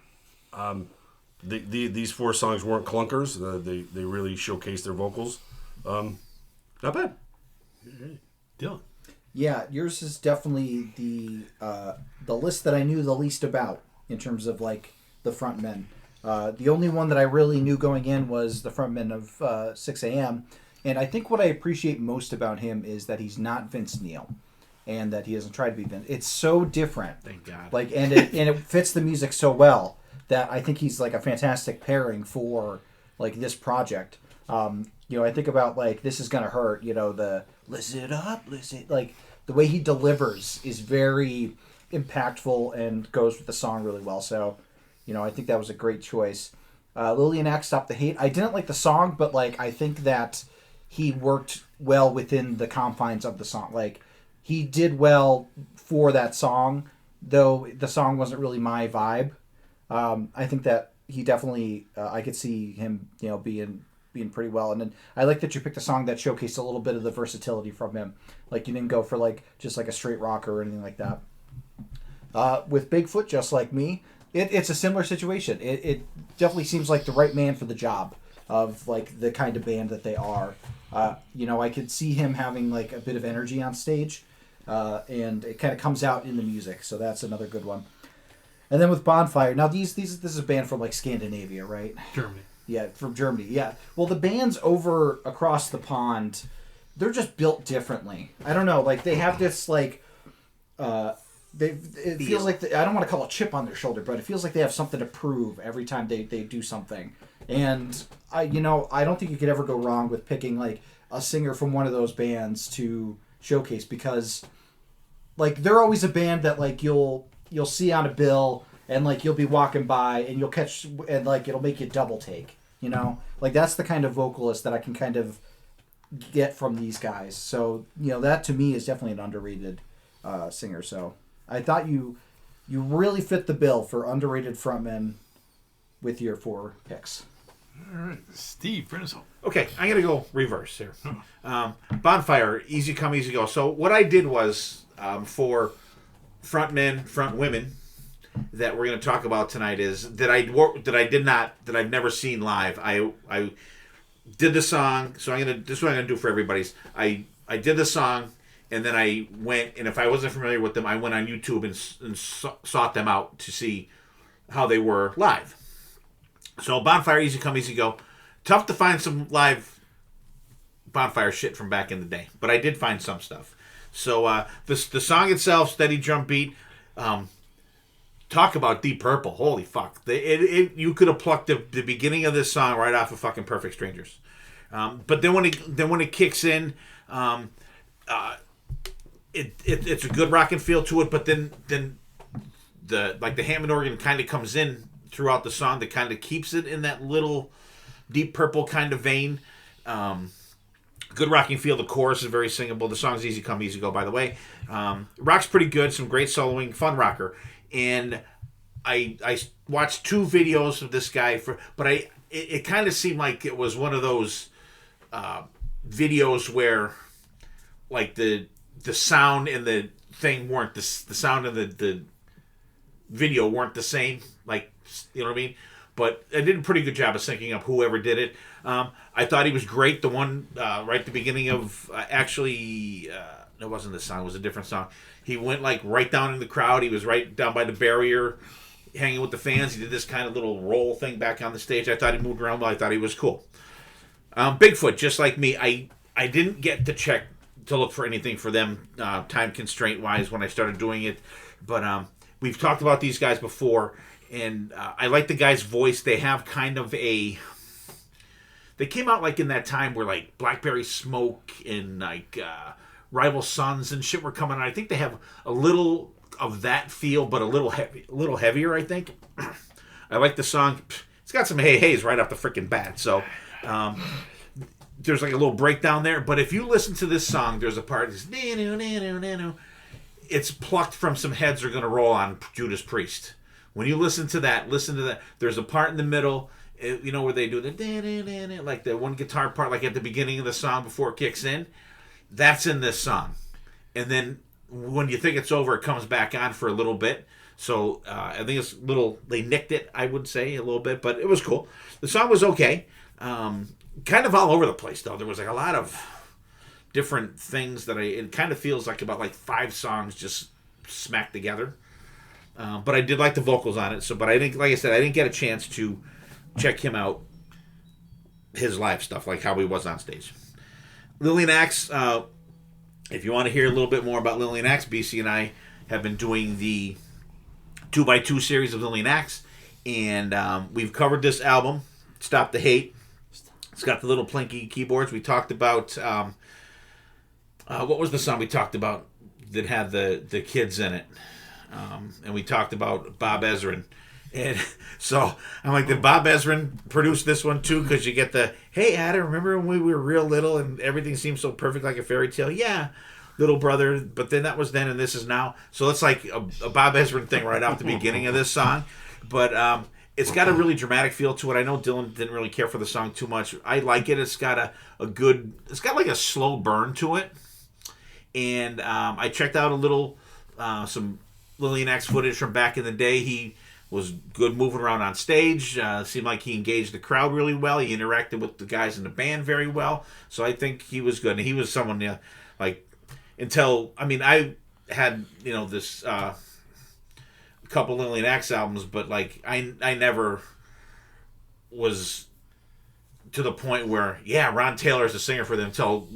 These 4 songs weren't clunkers. They really showcased their vocals. Not bad. Dylan. Yeah, yours is definitely the list that I knew the least about in terms of like the frontmen. The only one that I really knew going in was the frontman of 6 a.m. And I think what I appreciate most about him is that he's not Vince Neil, and that he doesn't try to be Vince. It's so different. Thank God. Like, and it fits the music so well that I think he's like a fantastic pairing for like this project. I think about like This Is Gonna Hurt. The listen up, listen, like the way he delivers is very impactful and goes with the song really well. So, I think that was a great choice. Lillian Axe, Stop the Hate. I didn't like the song, but like I think that he worked well within the confines of the song. Like he did well for that song, though the song wasn't really my vibe. I think that he definitely, I could see him, being pretty well. And then I like that you picked a song that showcased a little bit of the versatility from him. Like you didn't go for like just like a straight rocker or anything like that. With Bigfoot, Just Like Me, it's a similar situation. It definitely seems like the right man for the job of like the kind of band that they are. I could see him having like a bit of energy on stage, and it kind of comes out in the music. So that's another good one. And then with Bonfire, now this is a band from like Scandinavia, right? Germany. Yeah, from Germany. Yeah. Well, the bands over across the pond, they're just built differently. I don't know. Like they have this like, it feels like I don't want to call it a chip on their shoulder, but it feels like they have something to prove every time they do something. And I don't think you could ever go wrong with picking like a singer from one of those bands to showcase, because like they're always a band that like you'll see on a bill and like you'll be walking by and you'll catch and like it'll make you double take, like that's the kind of vocalist that I can kind of get from these guys. So that to me is definitely an underrated singer. So I thought you really fit the bill for underrated frontmen with your 4 picks. All right, Steve, bring us home. Okay, I'm going to go reverse here. Bonfire, easy come, easy go. So what I did was for frontmen, front women that we're going to talk about tonight is that I've never seen live. I did the song, so this is what I'm going to do for everybody's. I did the song, and then I went, and if I wasn't familiar with them, I went on YouTube and sought them out to see how they were live. So Bonfire, easy come, easy go. Tough to find some live Bonfire shit from back in the day, but I did find some stuff. So the song itself, steady drum beat. Talk about Deep Purple. Holy fuck. You could have plucked the beginning of this song right off of fucking Perfect Strangers. But then when it kicks in, it's a good rockin' feel to it, but then the Hammond organ kind of comes in throughout the song that kind of keeps it in that little Deep Purple kind of vein. Good rocking feel. The chorus is very singable. The song's easy come, easy go, by the way. Rock's pretty good. Some great soloing. Fun rocker. And I watched 2 videos of this guy, but it kind of seemed like it was one of those videos where like the sound and the thing weren't the sound and the video weren't the same. Like, you know what I mean? But I did a pretty good job of syncing up whoever did it. I thought he was great. The one right at the beginning of it wasn't this song. It was a different song. He went like right down in the crowd. He was right down by the barrier, hanging with the fans. He did this kind of little roll thing back on the stage. I thought he moved around well. I thought he was cool. Bigfoot, Just Like Me. I didn't get to look for anything for them time constraint wise when I started doing it, but we've talked about these guys before. And I like the guy's voice. They have kind of they came out like in that time where like Blackberry Smoke and like Rival Sons and shit were coming out. I think they have a little of that feel, but a little heavier, I think. I like the song. It's got some hey-heys right off the freaking bat. So there's like a little breakdown there. But if you listen to this song, there's a part that's it's plucked from some Heads Are Gonna Roll on Judas Priest. When you listen to that, there's a part in the middle, You know where they do the like the one guitar part, like at the beginning of the song before it kicks in. That's in this song, and then when you think it's over, it comes back on for a little bit. So I think it's little. They nicked it, I would say, a little bit, but it was cool. The song was okay. Kind of all over the place though. There was like a lot of different things that it kind of feels like about like 5 songs just smacked together. But I did like the vocals on it. So, but I think, like I said, I didn't get a chance to check him out, his live stuff, like how he was on stage. Lillian Axe, if you want to hear a little bit more about Lillian Axe, BC and I have been doing the 2x2 series of Lillian Axe, and we've covered this album, Stop the Hate. It's got the little plinky keyboards. We talked about, what was the song we talked about that had the kids in it? And we talked about Bob Ezrin. And so I'm like, did Bob Ezrin produce this one too? Because you get the, hey, Adam, remember when we were real little and everything seemed so perfect like a fairy tale? Yeah, little brother. But then that was then and this is now. So it's like a Bob Ezrin thing right off the beginning of this song. But it's got a really dramatic feel to it. I know Dylan didn't really care for the song too much. I like it. It's got a good, it's got like a slow burn to it. And I checked out a little, some Lillian Axe footage from back in the day. He was good moving around on stage. Seemed like he engaged the crowd really well. He interacted with the guys in the band very well. So I think he was good. And he was someone, like, until, I mean, I had, this couple Lillian Axe albums, but, like, I never was to the point where, yeah, Ron Taylor's the singer for them until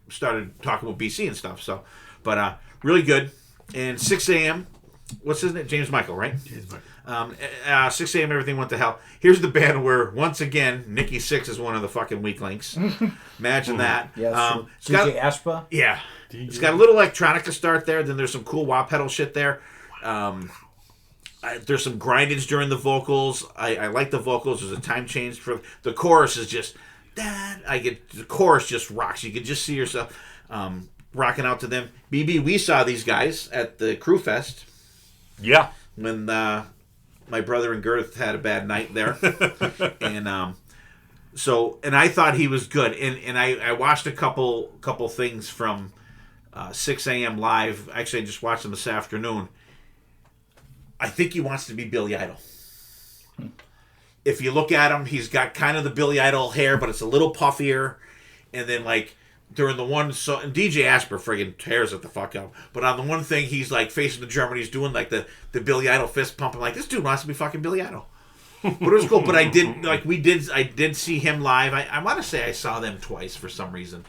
started talking with BC and stuff. So, but really good. And 6 a.m., what's his name? James Michael, right? James Michael. 6 a.m., everything went to hell. Here's the band where, once again, Nikki Sixx is one of the fucking weak links. Imagine that. Yeah, DJ Ashba. Yeah. It's got a little electronica start there. Then there's some cool wah pedal shit there. There's some grindage during the vocals. I like the vocals. There's a time change for the chorus is just that. The chorus just rocks. You can just see yourself rocking out to them. BB, we saw these guys at the Crew Fest. Yeah. When my brother and Girth had a bad night there. And I thought he was good. And I watched a couple things from 6 a.m. live. Actually, I just watched them this afternoon. I think he wants to be Billy Idol. If you look at him, he's got kind of the Billy Idol hair, but it's a little puffier. And then, like, during the one, and DJ Asper friggin' tears it the fuck up. But on the one thing, he's like facing the drum and he's doing like the Billy Idol fist pump. I'm like, this dude wants to be fucking Billy Idol. But it was cool. But I did see him live. I want to say I saw them twice for some reason.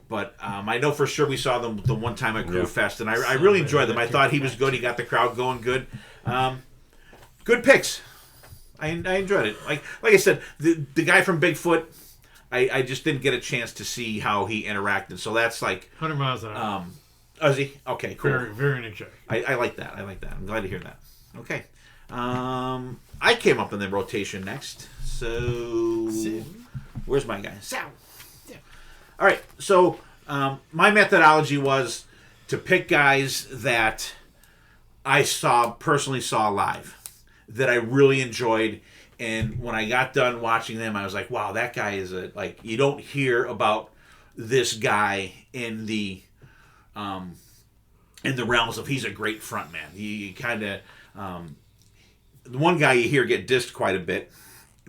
But I know for sure we saw them the one time at Crew Fest, and I really enjoyed them. I thought he was good. He got the crowd going good. Good picks. I enjoyed it. Like I said, the guy from Bigfoot, I just didn't get a chance to see how he interacted. So that's like 100 miles an hour. Is he? Okay, cool. Very, very energetic. I like that. I'm glad to hear that. Okay. I came up in the rotation next. So where's my guy? Sal. Yeah. All right. So my methodology was to pick guys that I personally saw live that I really enjoyed. And when I got done watching them, I was like, wow, that guy is you don't hear about this guy in the realms of he's a great frontman. He kind of, the one guy you hear get dissed quite a bit,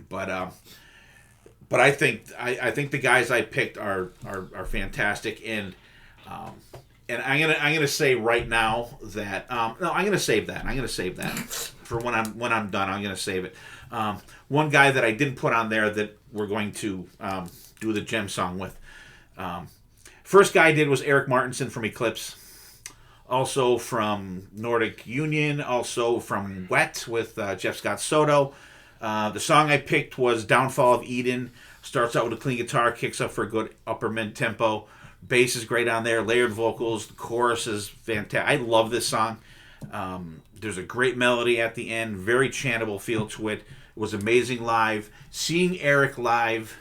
but I think the guys I picked are fantastic. And I'm gonna say right now that no, I'm gonna save that. I'm gonna save that for when I'm done. I'm gonna save it. One guy that I didn't put on there that we're going to do the gem song with. First guy I did was Eric Martinson from Eclipse, also from Nordic Union, also from Wet with Jeff Scott Soto. The song I picked was Downfall of Eden. Starts out with a clean guitar, kicks up for a good upper mid tempo. Bass is great on there, layered vocals. The chorus is fantastic. I love this song. There's a great melody at the end, very chantable feel to it. It was amazing live. Seeing Eric live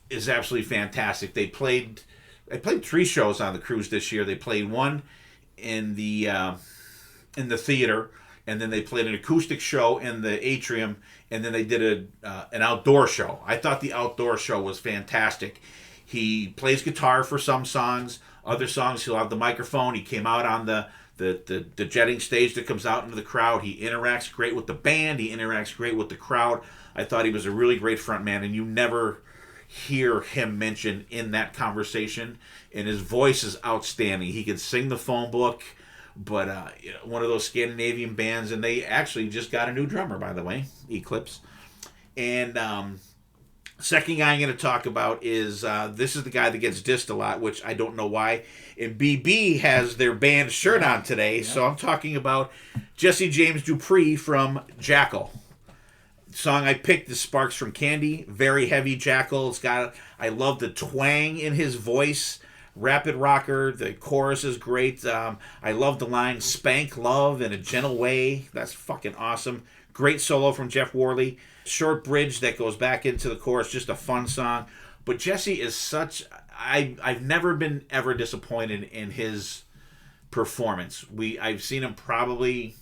is absolutely fantastic. They played 3 shows on the cruise this year. They played one in the theater, and then they played an acoustic show in the atrium, and then they did an outdoor show. I thought the outdoor show was fantastic. He plays guitar for some songs. Other songs, he'll have the microphone. He came out on the jetting stage that comes out into the crowd. He interacts great with the band. He interacts great with the crowd. I thought he was a really great front man, and you never hear him mentioned in that conversation. And his voice is outstanding. He can sing the phone book, but one of those Scandinavian bands, and they actually just got a new drummer, by the way, Eclipse. And second guy I'm going to talk about is, this is the guy that gets dissed a lot, which I don't know why. And BB has their band shirt on today, so I'm talking about Jesse James Dupree from Jackal. The song I picked is Sparks from Candy. Very heavy Jackal. I love the twang in his voice. Rapid rocker. The chorus is great. I love the line, spank love in a gentle way. That's fucking awesome. Great solo from Jeff Worley. Short bridge that goes back into the chorus. Just a fun song. But Jesse is such... I've never been ever disappointed in his performance. I've seen him probably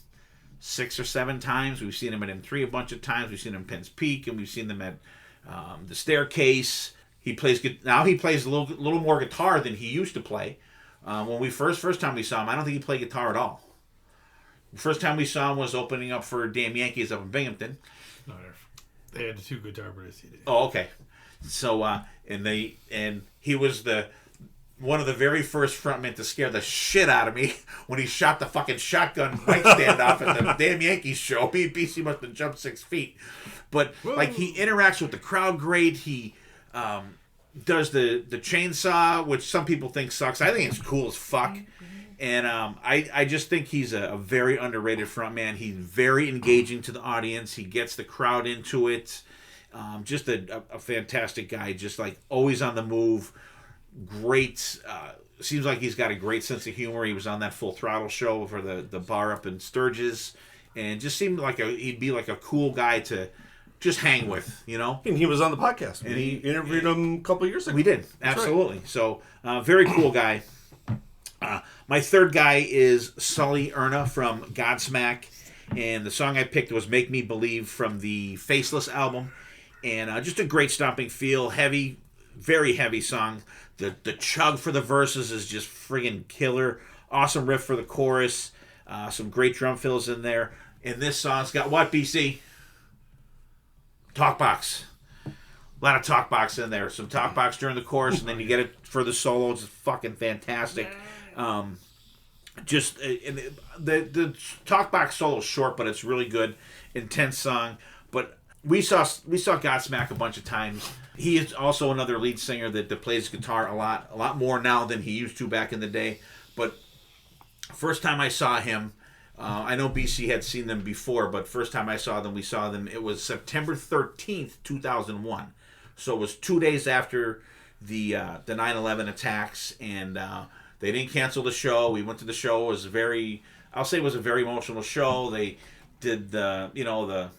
6 or 7 times. We've seen him at M3 a bunch of times. We've seen him at Penn's Peak, and we've seen them at the Staircase. He plays a little more guitar than he used to play. When we first time we saw him, I don't think he played guitar at all. The first time we saw him was opening up for Damn Yankees up in Binghamton. No, they had 2 guitar players. Oh, okay. So and he was one of the very first frontmen to scare the shit out of me when he shot the fucking shotgun mic stand off at the Damn Yankees show. Me and BC must have jumped 6 feet. But like, he interacts with the crowd great. He does the chainsaw, which some people think sucks. I think it's cool as fuck. And I just think he's a very underrated frontman. He's very engaging to the audience. He gets the crowd into it. Just a fantastic guy. Just like always on the move. Great. Seems like he's got a great sense of humor. He was on that Full Throttle show for the bar up in Sturgis, and just seemed like he'd be like a cool guy to just hang with, you know. And he was on the podcast. And he interviewed him a couple years ago. We did, absolutely. Right. So very cool guy. My third guy is Sully Erna from Godsmack, and the song I picked was "Make Me Believe" from the Faceless album, and just a great stomping feel, heavy, very heavy song. The chug for the verses is just friggin' killer. Awesome riff for the chorus. Some great drum fills in there. And this song's got what, BC? Talkbox. A lot of talkbox in there. Some talkbox during the chorus, and then you get it for the solos. It's fucking fantastic. Just the talkbox solo is short, but it's really good. Intense song. But we saw Godsmack a bunch of times. He is also another lead singer that plays guitar a lot more now than he used to back in the day. But first time I saw him, I know BC had seen them before, but first time we saw them, it was September 13th, 2001. So it was 2 days after the 9/11 attacks, and they didn't cancel the show. We went to the show. It was a very emotional show. They did the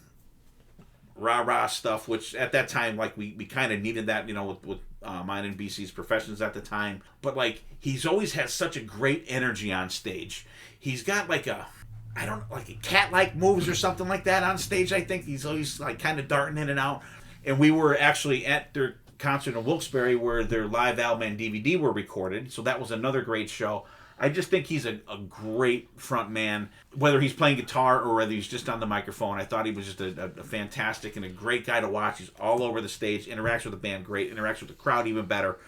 rah-rah stuff, which at that time, like, we kind of needed that, with mine and BC's professions at the time. But, like, he's always had such a great energy on stage. He's got, like a cat-like moves or something like that on stage, I think. He's always, like, kind of darting in and out. And we were actually at their concert in Wilkes-Barre where their live album and DVD were recorded. So that was another great show. I just think he's a great front man, whether he's playing guitar or whether he's just on the microphone. I thought he was just a fantastic and a great guy to watch. He's all over the stage, interacts with the band great, interacts with the crowd even better.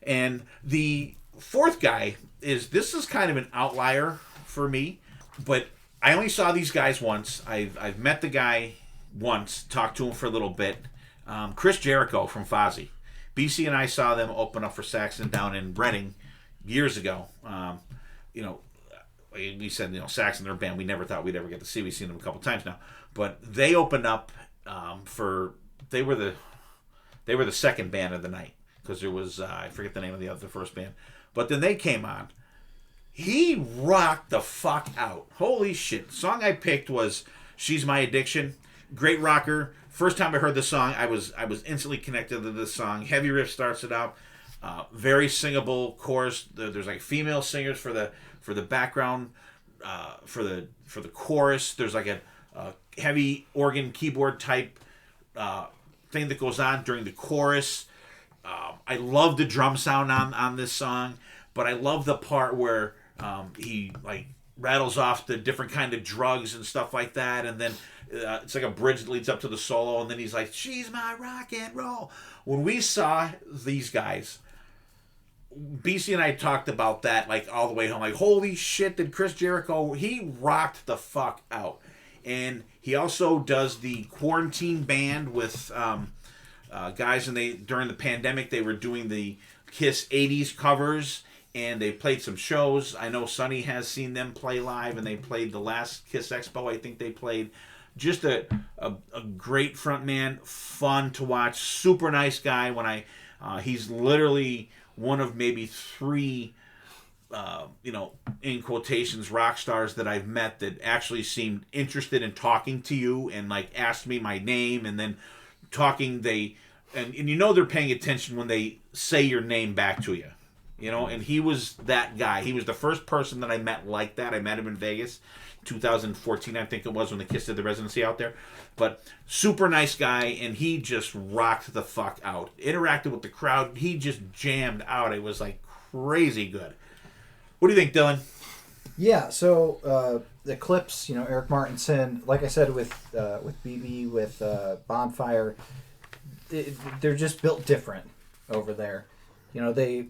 And the fourth guy this is kind of an outlier for me, but I only saw these guys once. I've met the guy once, talked to him for a little bit. Chris Jericho from Fozzy. BC and I saw them open up for Saxon down in Reading years ago. We said, Saxon, their band, we never thought we'd ever get to see. We've seen them a couple times now. But they opened up they were the second band of the night, because there was, I forget the name of the first band. But then they came on. He rocked the fuck out. Holy shit. The song I picked was She's My Addiction. Great rocker. First time I heard the song, I was instantly connected to this song. Heavy riff starts it out. Very singable chorus. There's like female singers for the background for the chorus. There's like a heavy organ keyboard type thing that goes on during the chorus. I love the drum sound on this song, but I love the part where he like rattles off the different kind of drugs and stuff like that, and then it's like a bridge that leads up to the solo, and then he's like, "She's my rock and roll." When we saw these guys, BC and I talked about that like all the way home. Like, holy shit, did Chris Jericho, he rocked the fuck out. And he also does the quarantine band with guys, and they during the pandemic they were doing the Kiss 80s covers, and they played some shows. I know Sonny has seen them play live, and they played the last Kiss Expo. I think they played. Just a great frontman, fun to watch, super nice guy. When he's literally one of maybe 3, in quotations, rock stars that I've met that actually seemed interested in talking to you and like asked me my name, and then talking and they're paying attention when they say your name back to you, and he was that guy. He was the first person that I met like that. I met him in Vegas, 2014, I think it was, when the Kiss did the residency out there. But super nice guy, and he just rocked the fuck out. Interacted with the crowd. He just jammed out. It was like crazy good. What do you think, Dylan? Yeah, so the clips, Eric Martinson, like I said, with BB, with Bonfire, they're just built different over there. They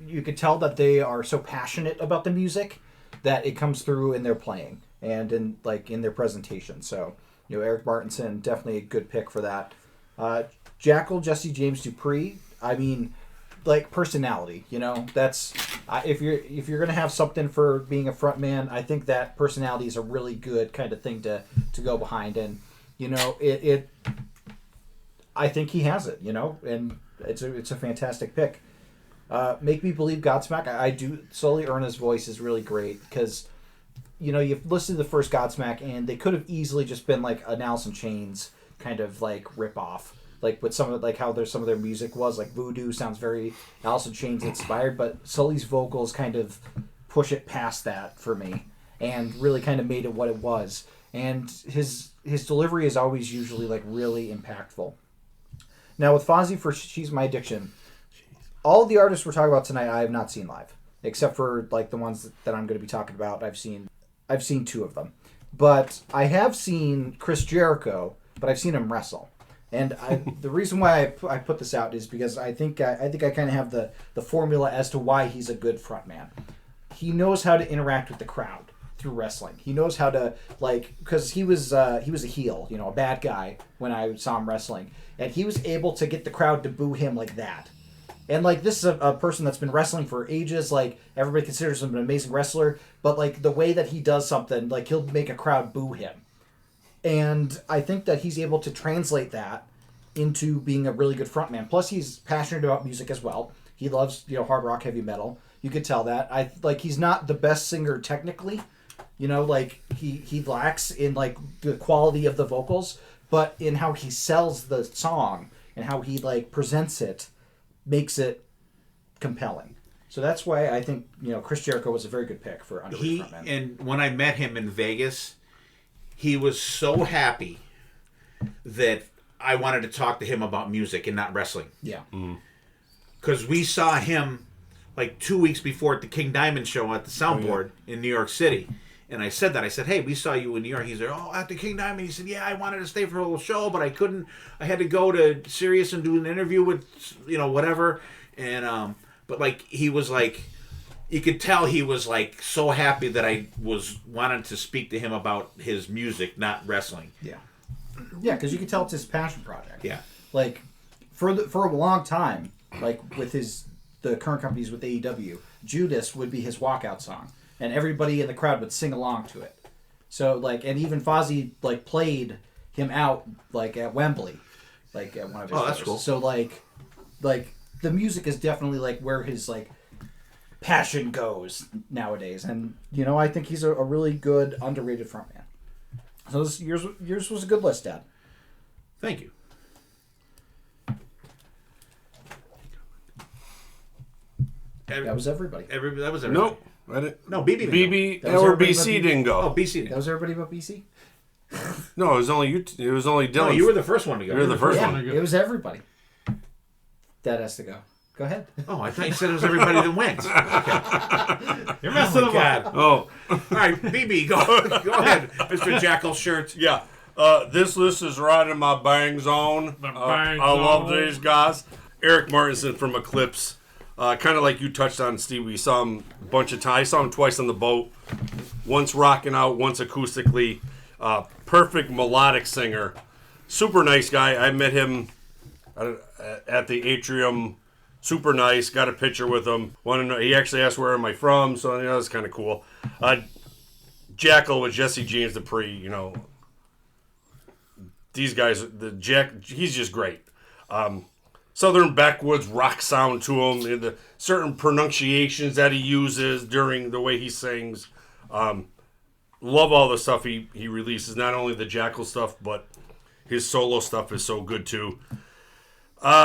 you could tell that they are so passionate about the music that it comes through in their playing and in their presentation. So, Eric Martinson, definitely a good pick for that. Jackal, Jesse James Dupree, I mean, like personality, that's if you're gonna have something for being a front man, I think that personality is a really good kind of thing to go behind, and I think he has it, and it's a fantastic pick. Make Me Believe Godsmack, I do. Sully Erna's voice is really great because, you've listened to the first Godsmack and they could have easily just been like an Alice in Chains kind of like rip off, like with some of how some of their music was. Like Voodoo sounds very Alice in Chains inspired, but Sully's vocals kind of push it past that for me and really kind of made it what it was. And his delivery is always usually like really impactful. Now with Fozzy for She's My Addiction, all of the artists we're talking about tonight, I have not seen live, except for like the ones that I'm going to be talking about. I've seen 2 of them, but I have seen Chris Jericho, but I've seen him wrestle. And the reason why I put this out is because I think I kind of have the formula as to why he's a good frontman. He knows how to interact with the crowd through wrestling. He knows how to because he was a heel, a bad guy when I saw him wrestling, and he was able to get the crowd to boo him like that. And, this is a person that's been wrestling for ages. Everybody considers him an amazing wrestler. But, the way that he does something, he'll make a crowd boo him. And I think that he's able to translate that into being a really good frontman. Plus, he's passionate about music as well. He loves, hard rock, heavy metal. You could tell that. He's not the best singer technically. He lacks in, the quality of the vocals. But in how he sells the song and how he, presents it, makes it compelling. So that's why I think Chris Jericho was a very good pick for underrated frontman. And when I met him in Vegas, he was so happy that I wanted to talk to him about music and not wrestling. Yeah. Because we saw him 2 weeks before at the King Diamond show at the Soundboard in New York City. And I said that. I said, hey, we saw you in New York. He said, oh, at the King Diamond. He said, yeah, I wanted to stay for a little show, but I couldn't. I had to go to Sirius and do an interview with, whatever. And, but, he was, you could tell he was, so happy that I was wanting to speak to him about his music, not wrestling. Yeah. Yeah, because you could tell it's his passion project. Yeah. For a long time, with the current companies with AEW, Judas would be his walkout song. And everybody in the crowd would sing along to it. So, and even Fozzy, played him out, at Wembley, at one of his shows. That's cool. So, the music is definitely, where his, passion goes nowadays. And, I think he's a really good, underrated frontman. So, yours was a good list, Dad. Thank you. That was everybody. That was everybody. Nope. No, BB didn't BB That was or everybody BC but didn't go. go. Oh, BC That didn't. was everybody but BC? No, it was only you. It was only Dylan. No, you were the first one to go. You were the first Yeah, one. it was everybody. That has to go. Go ahead. Oh, I thought you said it was everybody that went. Okay. You're messing them up. Oh, All right, BB, go ahead, Mr. Jackal Shirt. yeah. This list is right in my bang zone. bang I love zone. these guys. Eric Martinson from Eclipse. Kind of like you touched on, Steve. We saw him a bunch of times. I saw him twice on the boat. Once rocking out, once acoustically. Perfect melodic singer. Super nice guy. I met him at the Atrium. Super nice. Got a picture with him. Want to know? He actually asked where am I from, so you know that's kind of cool. Jackal with Jesse James Dupree. You know, these guys. He's just great. Southern backwoods rock sound to him, and the certain pronunciations that he uses during the way he sings. Love all the stuff he releases. Not only the Jackal stuff, but his solo stuff is so good too.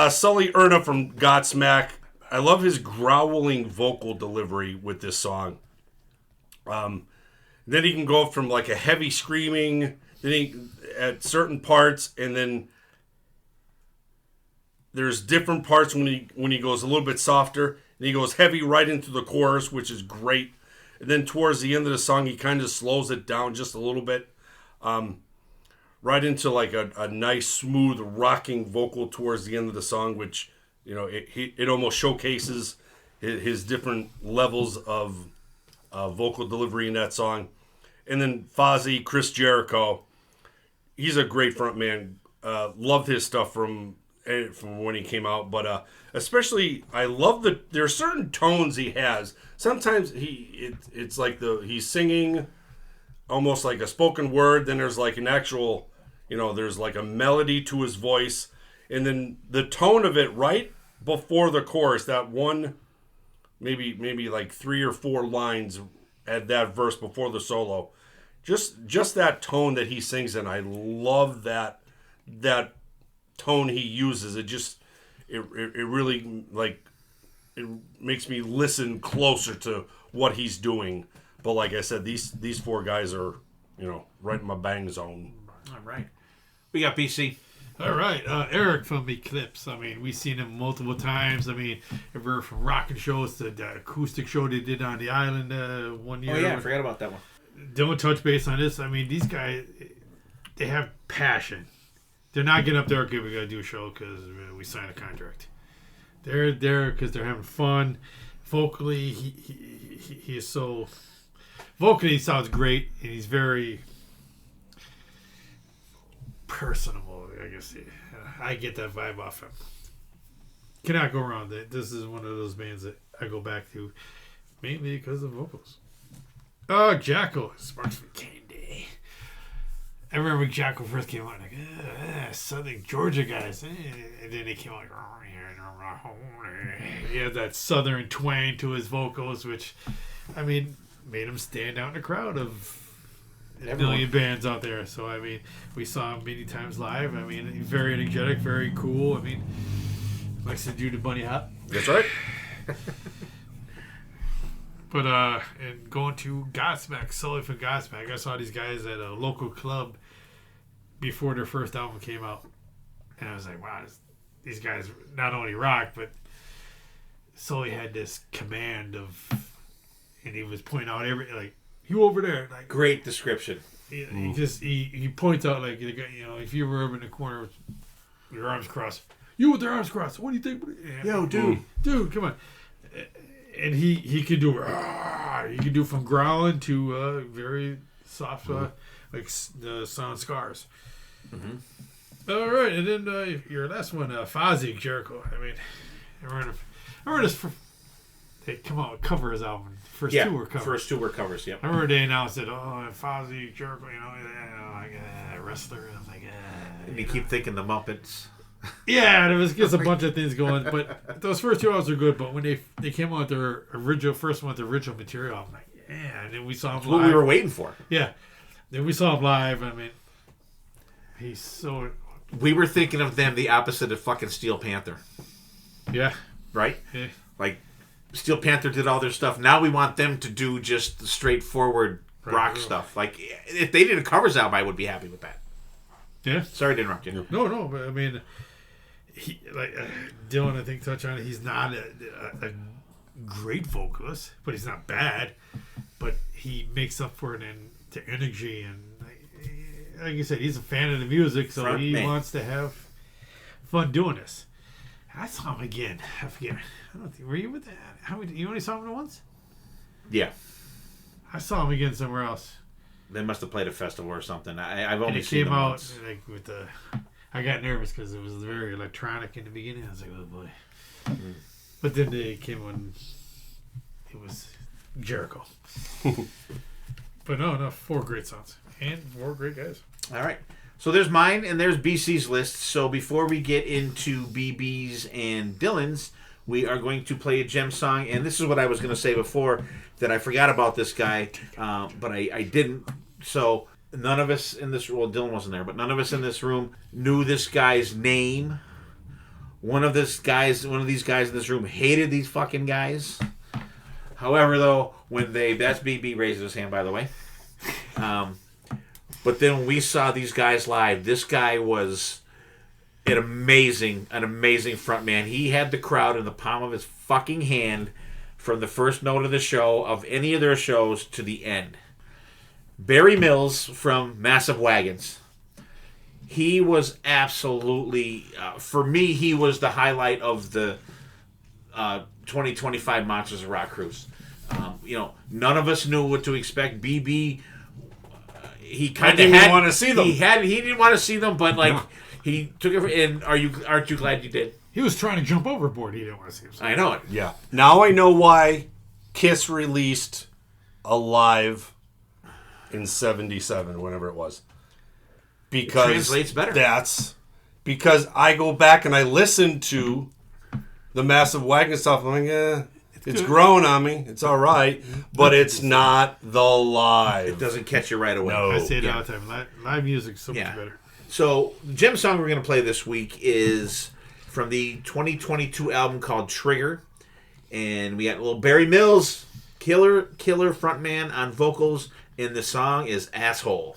Sully Erna from Godsmack. I love his growling vocal delivery with this song. Then he can go from like a heavy screaming, then at certain parts, and then there's different parts when he goes a little bit softer, and he goes heavy right into the chorus, which is great. And then towards the end of the song, he kind of slows it down just a little bit. Right into like a nice, smooth, rocking vocal towards the end of the song, which, you know, it almost showcases his different levels of vocal delivery in that song. And then Fozzy, Chris Jericho, he's a great front man. Loved his stuff from when he came out, but especially I love there are certain tones he has. Sometimes it's like he's singing almost like a spoken word, then there's like an actual, you know, there's like a melody to his voice, and then the tone of it right before the chorus, that one maybe like 3 or 4 lines at that verse before the solo, just that tone that he sings in. I love that tone he uses. It really, like, it makes me listen closer to what he's doing. But like I said, these 4 guys are, you know, right in my bang zone. All right. We got BC. All right, Eric from Eclipse. I mean, we've seen him multiple times. I mean, everywhere from rocking shows to the acoustic show they did on the island one year. Oh, yeah, I forgot about that one. Don't touch base on this. I mean, these guys, they have passion. They're not getting up there, okay, we got to do a show because we signed a contract. They're there because they're having fun. Vocally, he is so... Vocally, he sounds great, and he's very personable, I guess. I get that vibe off him. Cannot go wrong. This is one of those bands that I go back to, mainly because of vocals. Jackal, Sparks from Candy. I remember Jackal first came out, like, Southern Georgia guys. And then they came out like, he had that Southern twang to his vocals, which, I mean, made him stand out in a crowd of a million bands out there. So, I mean, we saw him many times live. I mean, he's very energetic, very cool. I mean, likes to do the bunny hop. That's right. But, and going to Godsmack, Sully from Godsmack, I saw these guys at a local club before their first album came out. And I was like, wow, these guys not only rock, but Sully had this command of, and he was pointing out like, you over there. Like, Great description. He points out, like, you know, if you were over in the corner with your arms crossed, you with their arms crossed, what do you think? Yo, dude. Dude, come on. And he could do from growling to very soft, like the sound scars. Mm-hmm. All right, and then your last one, Fozzy Jericho. I mean, I remember this. They come out with cover his album. First 2 were covers. First 2 were covers. Yep. I remember they announced it. Oh, Fozzy Jericho, you know, like a wrestler. I was like, And you keep thinking the Muppets. yeah, there was just a bunch of things going, but those first 2 albums were good. But when they came out with their first one with the original material, I'm like, yeah. And then we saw him That's live. what we were waiting for. Yeah, then we saw him live. I mean, he's so. We were thinking of them the opposite of fucking Steel Panther, Yeah. right? Yeah. Like Steel Panther did all their stuff. Now we want them to do just the straightforward rock stuff. Like, if they did a covers album, I would be happy with that. Yeah. Sorry to interrupt you. No, but I mean, Dylan, I think, touched on it. He's not a great vocalist, but he's not bad. But he makes up for it to energy, and like you said, he's a fan of the music, so he wants to have fun doing this. I saw him again. I forget. I don't think, were you with that? You only saw him once? Yeah. I saw him again somewhere else. They must have played a festival or something. I've only and it seen came them out once. like with the. I got nervous because it was very electronic in the beginning. I was like, oh boy. Mm. But then they came when it was Jericho. But no, 4 great songs and 4 great guys. All right. So there's mine and there's BC's list. So before we get into BB's and Dylan's, we are going to play a gem song. And this is what I was going to say before, that I forgot about this guy, but I didn't. So none of us in this room, well, Dylan wasn't there, but none of us in this room knew this guy's name. One of these guys in this room hated these fucking guys. However, though, that's BB raises his hand, by the way. But then when we saw these guys live, this guy was an amazing frontman. He had the crowd in the palm of his fucking hand from the first note of the show, of any of their shows, to the end. Barry Mills from Massive Wagons. He was absolutely, for me, he was the highlight of the 2025 Monsters of Rock cruise. None of us knew what to expect. BB, he kind of didn't want to see them. He didn't want to see them, but he took it. And aren't you glad you did? He was trying to jump overboard. He didn't want to see him. I know it. Yeah. Now I know why Kiss released Alive in '77, whenever it was. Because it translates better. That's because I go back and I listen to the Massive Wagon stuff. I'm like, it's growing on me. It's all right, but it's not the live. It doesn't catch you right away. No. I say it all the time. Live music's so much better. So the gem song we're going to play this week is from the 2022 album called Trigger, and we got a little Barry Mills, killer frontman on vocals, and the song is Asshole.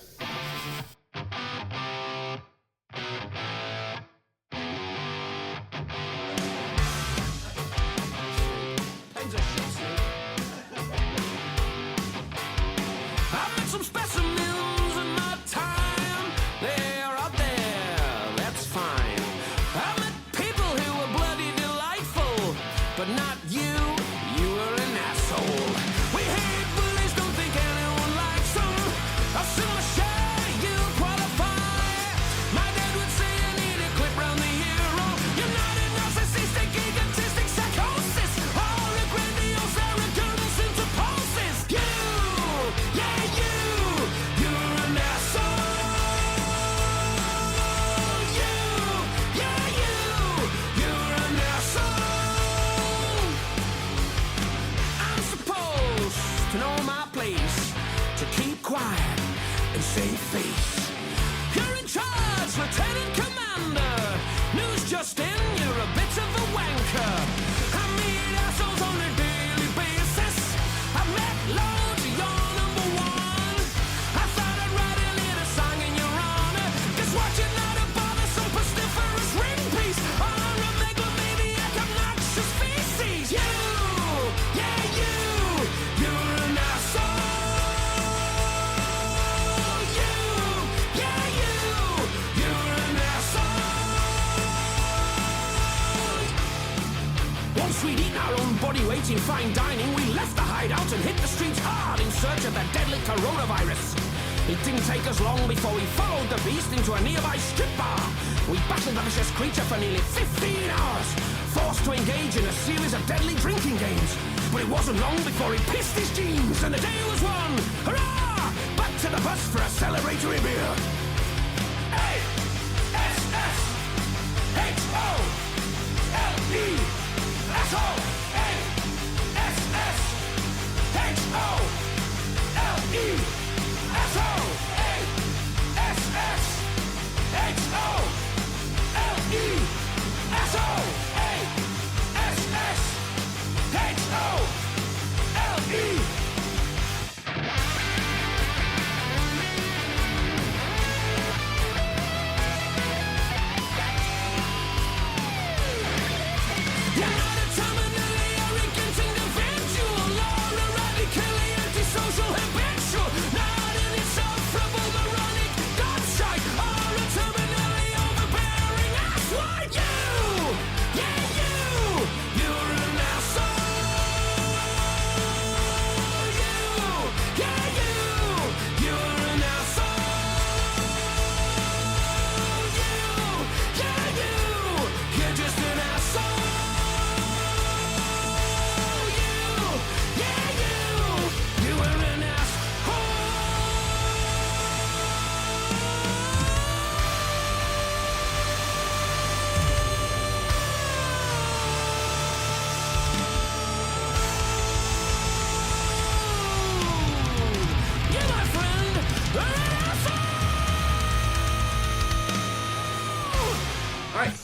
In fine dining, we left the hideout and hit the streets hard in search of the deadly coronavirus. It didn't take us long before we followed the beast into a nearby strip bar. We battled the vicious creature for nearly 15 hours, forced to engage in a series of deadly drinking games. But it wasn't long before he pissed his jeans and the day was won. Hurrah! Back to the bus for a celebratory beer. A-S-S-H-O-L-E Asshole! H-O-L-E Asshole! A-S-S-H-O-L-E Asshole! A-S-S-H-O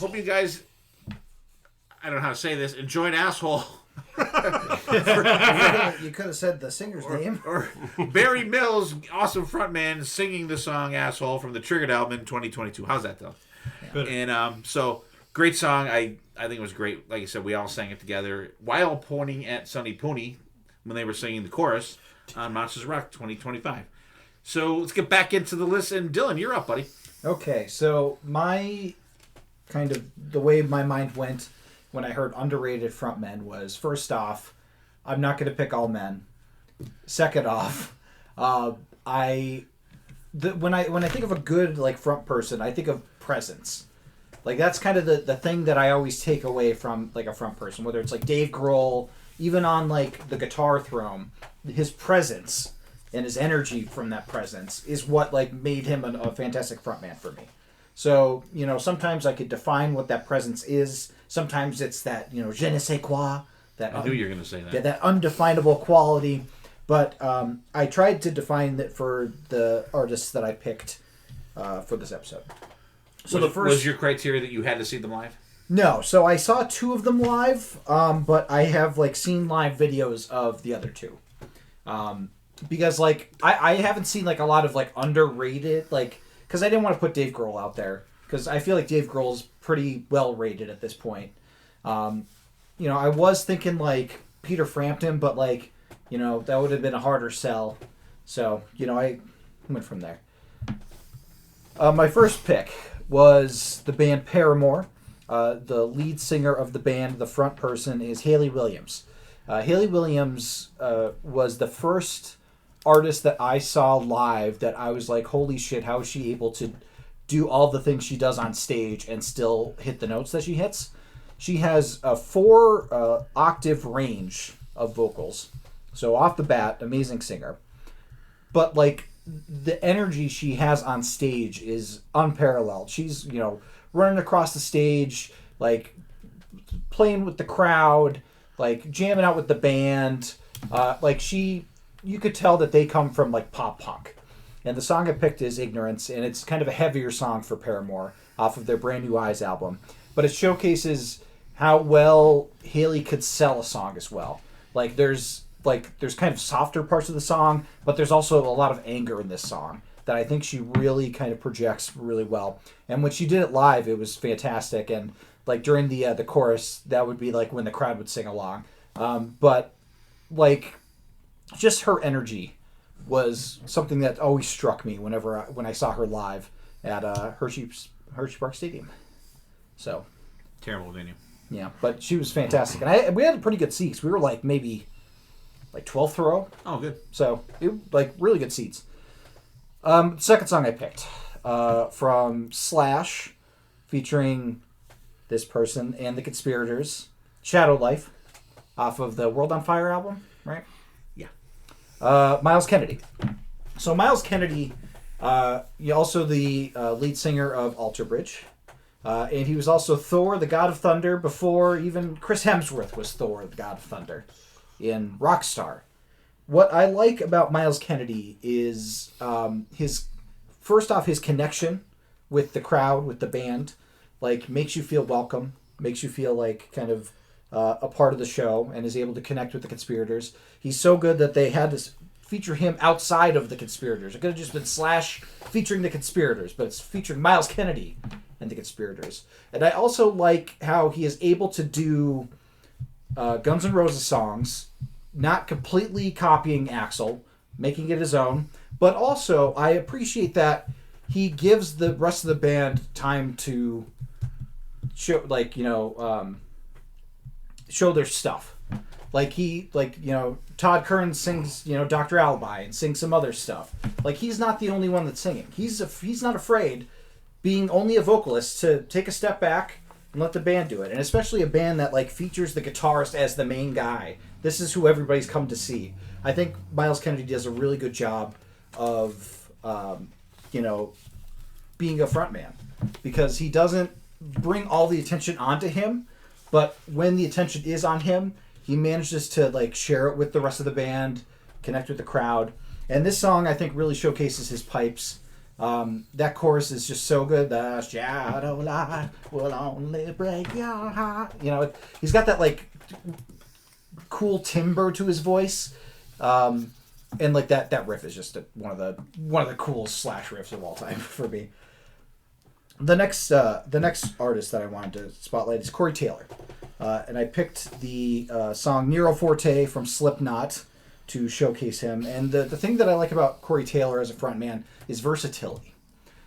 Hope you guys, I don't know how to say this, enjoyed Asshole. You could have said the singer's name. Or Barry Mills, awesome frontman, singing the song Asshole from the Triggered album in 2022. How's that, though? Good. And so, great song. I think it was great. Like I said, we all sang it together while pointing at Sonny Pooney when they were singing the chorus on Monsters Rock 2025. So, let's get back into the list. And Dylan, you're up, buddy. Okay, so my kind of the way my mind went when I heard underrated frontmen was, first off, I'm not going to pick all men. Second off, when I think of a good like front person, I think of presence. Like that's kind of the thing that I always take away from like a front person, whether it's like Dave Grohl, even on like the Guitar Throne, his presence and his energy from that presence is what like made him a fantastic frontman for me. So, you know, sometimes I could define what that presence is. Sometimes it's that, you know, je ne sais quoi. That I knew you were going to say that. Yeah, that undefinable quality. But I tried to define that for the artists that I picked for this episode. So was your criteria that you had to see them live? No, so I saw 2 of them live, but I have like seen live videos of the other 2. Because like I haven't seen like a lot of like underrated, like, because I didn't want to put Dave Grohl out there because I feel like Dave Grohl's pretty well rated at this point. You know, I was thinking like Peter Frampton, but like, you know, that would have been a harder sell. So, you know, I went from there. My first pick was the band Paramore. The lead singer of the band, the front person, is Hayley Williams. Hayley Williams was the first artist that I saw live that I was like, holy shit, how is she able to do all the things she does on stage and still hit the notes that she hits? She has a 4 octave range of vocals. So off the bat, amazing singer. But like the energy she has on stage is unparalleled. She's, you know, running across the stage, like playing with the crowd, like jamming out with the band. You could tell that they come from like pop punk. And the song I picked is Ignorance, and it's kind of a heavier song for Paramore off of their Brand New Eyes album. But it showcases how well Hayley could sell a song as well. Like there's kind of softer parts of the song, but there's also a lot of anger in this song that I think she really kind of projects really well. And when she did it live, it was fantastic. And like during the chorus, that would be like when the crowd would sing along. But like just her energy was something that always struck me when I saw her live at Hershey Park Stadium. So Terrible venue. Yeah, but she was fantastic, and we had pretty good seats. We were like maybe like 12th row. Oh, good. So it like really good seats. Second song I picked from Slash, featuring this person and the Conspirators, Shadow Life, off of the World on Fire album, right? Yeah. Miles Kennedy. So Miles Kennedy, also the lead singer of Alter Bridge. And he was also Thor, the God of Thunder, before even Chris Hemsworth was Thor, the God of Thunder, in Rockstar. What I like about Miles Kennedy is his connection with the crowd, with the band, like makes you feel welcome, makes you feel like kind of a part of the show, and is able to connect with the Conspirators. He's so good that they had to feature him outside of the Conspirators. It could have just been Slash featuring the Conspirators, but it's featuring Miles Kennedy and the Conspirators. And I also like how he is able to do Guns N' Roses songs, not completely copying Axl, making it his own, but also I appreciate that he gives the rest of the band time to show, like, show their stuff. Todd Kern sings, Dr. Alibi, and sings some other stuff. Like, he's not the only one that's singing. He's not afraid, being only a vocalist, to take a step back and let the band do it. And especially a band that like features the guitarist as the main guy. This is who everybody's come to see. I think Miles Kennedy does a really good job of, being a frontman, because he doesn't bring all the attention onto him, but when the attention is on him, he manages to like share it with the rest of the band, connect with the crowd. And this song, I think, really showcases his pipes. That chorus is just so good. The shadow light will only break your heart. You know, he's got that like cool timbre to his voice, and like that riff is just one of the coolest Slash riffs of all time for me. The next artist that I wanted to spotlight is Corey Taylor, and I picked the song Nero Forte from Slipknot to showcase him. And the thing that I like about Corey Taylor as a frontman is versatility.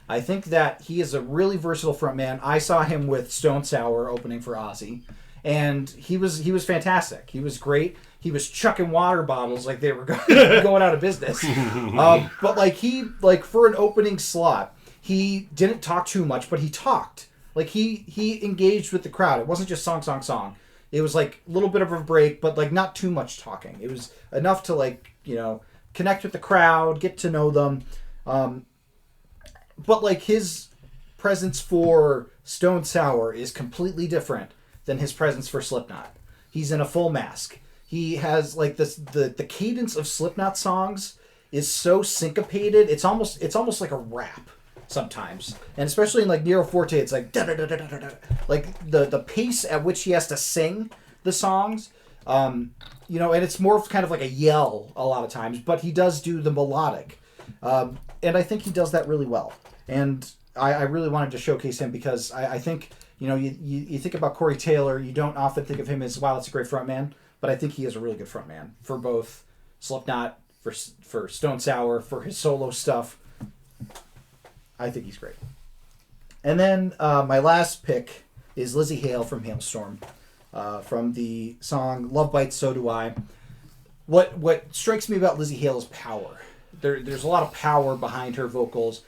I think that he is a really versatile frontman. I saw him with Stone Sour opening for Ozzy, and he was fantastic. He was great. He was chucking water bottles like they were going out of business. But like for an opening slot, he didn't talk too much, but he talked. Like he engaged with the crowd. It wasn't just song. It was like a little bit of a break, but like not too much talking. It was enough to like, you know, connect with the crowd, get to know them. But like his presence for Stone Sour is completely different than his presence for Slipknot. He's in a full mask. He has like this the cadence of Slipknot songs is so syncopated. It's almost like a rap sometimes, and especially in like Nero Forte, it's like da da da da da da. Like the pace at which he has to sing the songs, you know, and it's more of kind of like a yell a lot of times, but he does do the melodic, and I think he does that really well. And I really wanted to showcase him because I think, you know, you think about Corey Taylor, you don't often think of him as, wow, that's a great frontman, but I think he is a really good frontman for both Slipknot, for Stone Sour, for his solo stuff. I think he's great. And then my last pick is Lizzie Hale from Hailstorm, from the song Love Bites, So Do I. What strikes me about Lizzie Hale is power. There's a lot of power behind her vocals,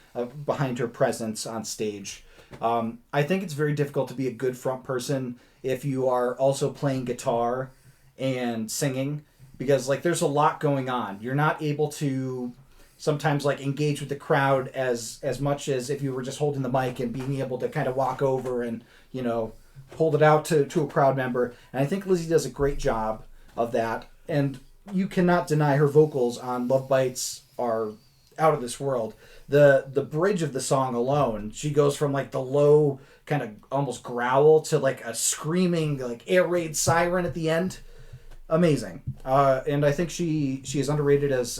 behind her presence on stage. I think it's very difficult to be a good front person if you are also playing guitar and singing, because like there's a lot going on. You're not able to sometimes like engage with the crowd as much as if you were just holding the mic and being able to kind of walk over and, you know, hold it out to a crowd member. And I think Lizzie does a great job of that. And you cannot deny her vocals on Love Bites are out of this world. The bridge of the song alone, she goes from like the low kind of almost growl to like a screaming like air raid siren at the end. Amazing. And I think she is underrated as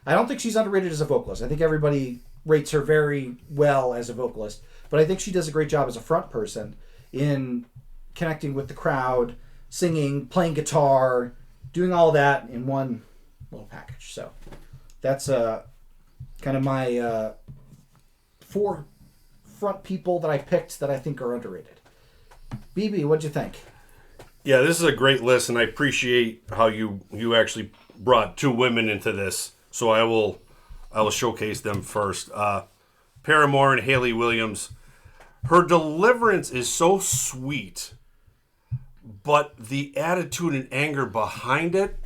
I don't think she's underrated as a vocalist. I think everybody rates her very well as a vocalist, but I think she does a great job as a front person in connecting with the crowd, singing, playing guitar, doing all that in one little package. So that's kind of my 4 front people that I picked that I think are underrated. BB, what'd you think? Yeah, this is a great list, and I appreciate how you actually brought 2 women into this. So I will showcase them first. Paramore and Hayley Williams. Her deliverance is so sweet, but the attitude and anger behind it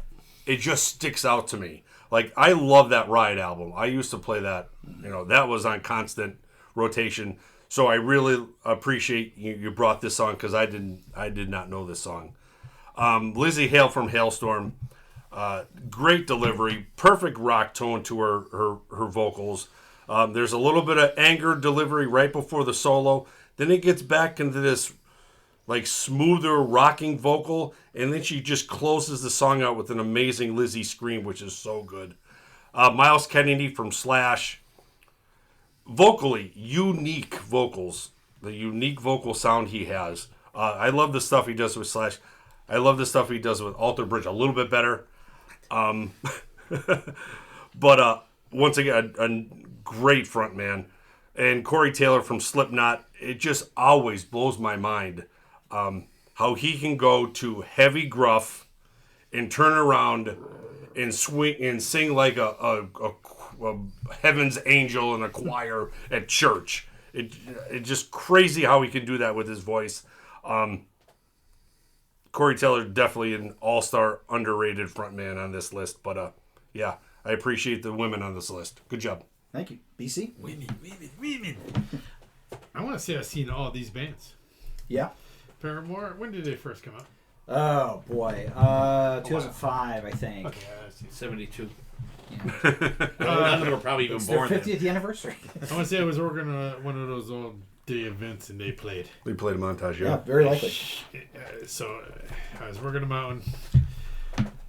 just sticks out to me. Like, I love that Ride album. I used to play that. You know, that was on constant rotation. So I really appreciate you brought this song because I did not know this song. Lizzie Hale from Hailstorm. Great delivery, perfect rock tone to her vocals. There's a little bit of anger delivery right before the solo. Then it gets back into this like smoother rocking vocal, and then she just closes the song out with an amazing Lizzie scream, which is so good. Miles Kennedy from Slash. Vocally, unique vocals. The unique vocal sound he has. I love the stuff he does with Slash. I love the stuff he does with Alter Bridge a little bit better. But once again, a great front man. And Corey Taylor from Slipknot, it just always blows my mind how he can go to heavy gruff and turn around and swing and sing like a heaven's angel in a choir at church. It's just crazy how he can do that with his voice. Corey Taylor, definitely an all-star, underrated frontman on this list. But, yeah, I appreciate the women on this list. Good job. Thank you. BC? Women. I want to say I've seen all these bands. Yeah. Paramore, when did they first come out? Oh, boy. 2005, I think. Okay, I've seen 72. None of them were probably even It's their born then. 50th anniversary. I want to say I was working one of those old day events and they played. They played a montage, Yeah, very likely. So I was working a mountain.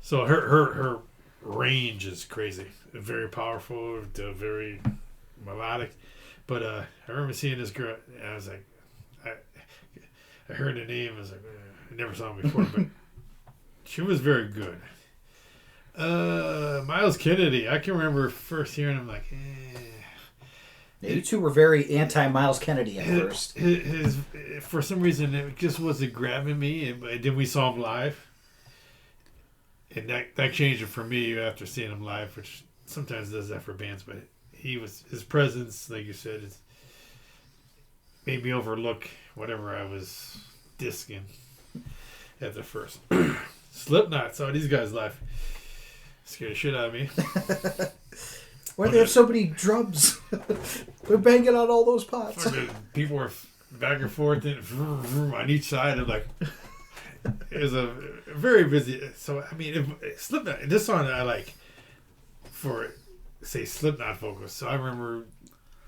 So her range is crazy, very powerful, very melodic. But I remember seeing this girl. And I was like, I heard the name. I was like, I never saw him before, but she was very good. Miles Kennedy. I can remember first hearing him like. Yeah, you two were very anti-Miles Kennedy at first. His for some reason it just wasn't grabbing me, and then we saw him live, and that changed it for me after seeing him live, which sometimes does that for bands. But his presence, like you said, it made me overlook whatever I was disking at the first. Slipknot saw these guys live, scared the shit out of me. Why do they have so many drums? They're banging on all those pots. People were back and forth and vroom, vroom on each side. And like, it was a very busy. So, I mean, Slipknot, this song I like for, say, Slipknot vocals. So I remember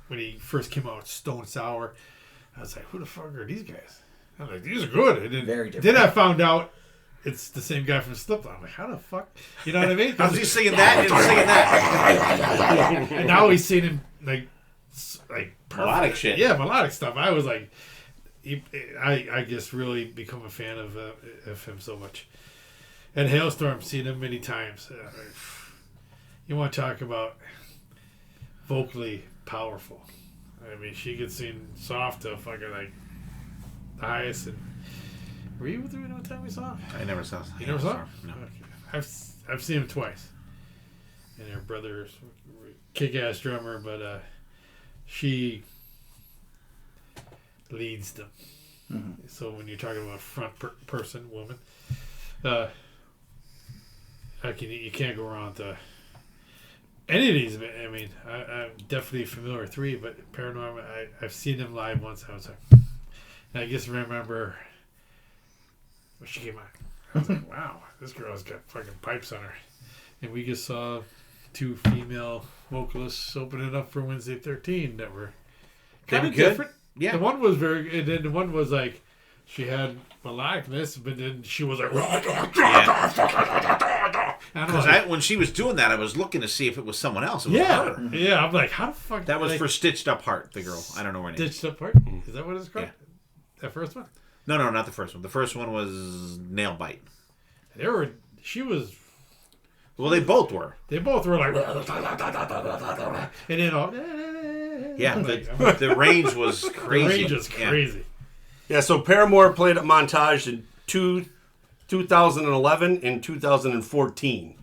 when he first came out, Stone Sour, I was like, who the fuck are these guys? I was like, these are good. And then, Very different. Then I found out it's the same guy from Slipknot. I'm like, how the fuck? You know what I mean? How's he singing that and singing that? And now he's singing him like Melodic shit. Yeah, melodic stuff. I was like, I just really become a fan of him so much. And Hailstorm, seen him many times. You want to talk about vocally powerful? I mean, she could sing soft to fucking like the highest. And were you with her one time we saw him? I never saw. You never saw him? No. Okay. I've seen him twice. And her brother's kick-ass drummer, but she leads them. Mm-hmm. So when you're talking about front person, woman, you can't go wrong with any of these. I mean, I'm definitely familiar with three, but Paranormal, I've seen them live once. I was like, and I just remember when she came out. I was like, wow, this girl's got fucking pipes on her. And we just saw two female vocalists opening up for Wednesday 13 that were kind of different. Yeah. The one was very good, and then the one was like, she had melodicness, but then she was like, Because when she was doing that, I was looking to see if it was someone else. It was her. Yeah, I'm like, how the fuck? That was like, for Stitched Up Heart, the girl. I don't know her name. Stitched Up Heart? Is that what it's called? Yeah. That first one? No, not the first one. The first one was Nail Bite. She was. Well, they both were. They both were like, and then all. Yeah, the range was crazy. The range is crazy. Yeah, so Paramore played at Montage in 2011 and 2014.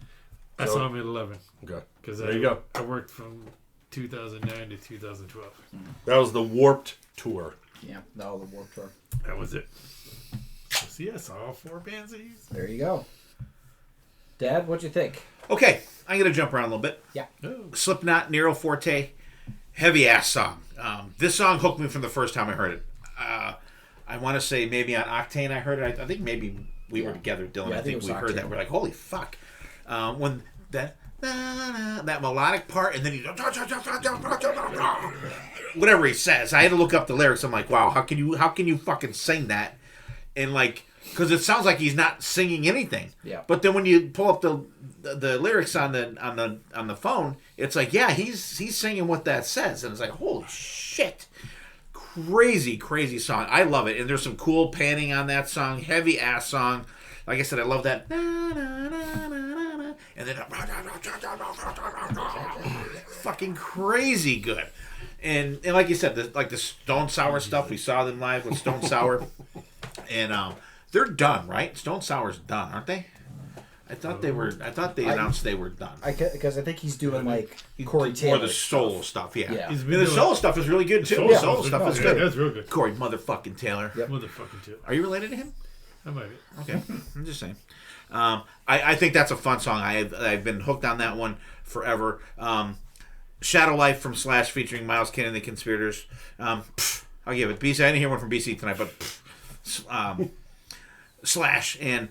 I saw him at 11. Okay. There you go. I worked from 2009 to 2012. That was the Warped Tour. Yeah, the Warped Tour. That was it. So yeah, I saw all four bands of these. There you go. Dad, what'd you think? Okay, I'm going to jump around a little bit. Yeah. Slipknot, Nero Forte, heavy-ass song. This song hooked me from the first time I heard it. I want to say maybe on Octane I heard it. I think maybe we were together, Dylan. Yeah, I think we heard Octane. that. We're like, holy fuck. When that melodic part, and then he whatever he says, I had to look up the lyrics. I'm like, wow, how can you fucking sing that? And like, because it sounds like he's not singing anything. Yeah. But then when you pull up the lyrics on the phone, it's like, yeah, he's singing what that says, and it's like, holy shit. Crazy song. I love it. And there's some cool panning on that song. Heavy ass song. Like I said, I love that. And then fucking crazy good. And like you said, the Stone Sour stuff, we saw them live with Stone Sour. And they're done, right? Stone Sour's done, aren't they? I thought they announced they were done. Because I think he's doing like Corey Or Taylor the solo stuff, yeah. Yeah. He's And been the doing- solo stuff is really good too. The solo stuff is good. That's real good. Corey motherfucking Taylor. Yep. Motherfucking too. Are you related to him? I might be. Okay, I'm just saying. I think that's a fun song. I've been hooked on that one forever. Shadow Life from Slash featuring Miles Kennedy and the Conspirators. I'll give it. BC. I didn't hear one from BC tonight, but Slash and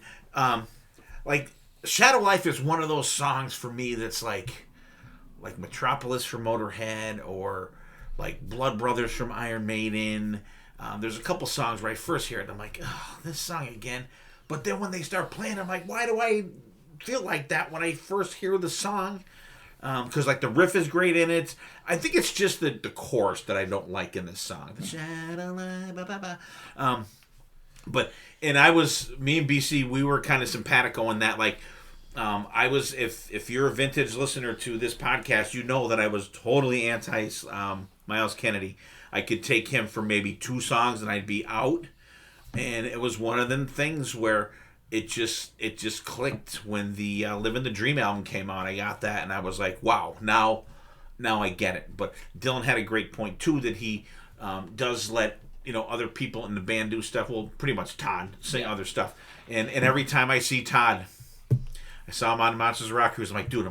like Shadow Life is one of those songs for me that's like like Metropolis from Motorhead or like Blood Brothers from Iron Maiden. There's a couple songs where I first hear it and I'm like, oh, this song again. But then when they start playing, I'm like, why do I feel like that when I first hear the song? Because like the riff is great in it. I think it's just the chorus that I don't like in this song. But me and BC, we were kind of simpatico in that. Like, I was, if you're a vintage listener to this podcast, you know that I was totally anti Miles Kennedy. I could take him for maybe 2 songs and I'd be out. And it was one of them things where it just clicked when the Living the Dream album came out. I got that and I was like, wow, now I get it. But Dylan had a great point too, that he does let other people in the band do stuff. Well, pretty much Todd sing other stuff. And every time I see Todd, I saw him on Monsters of Rock Cruise. I'm like, dude,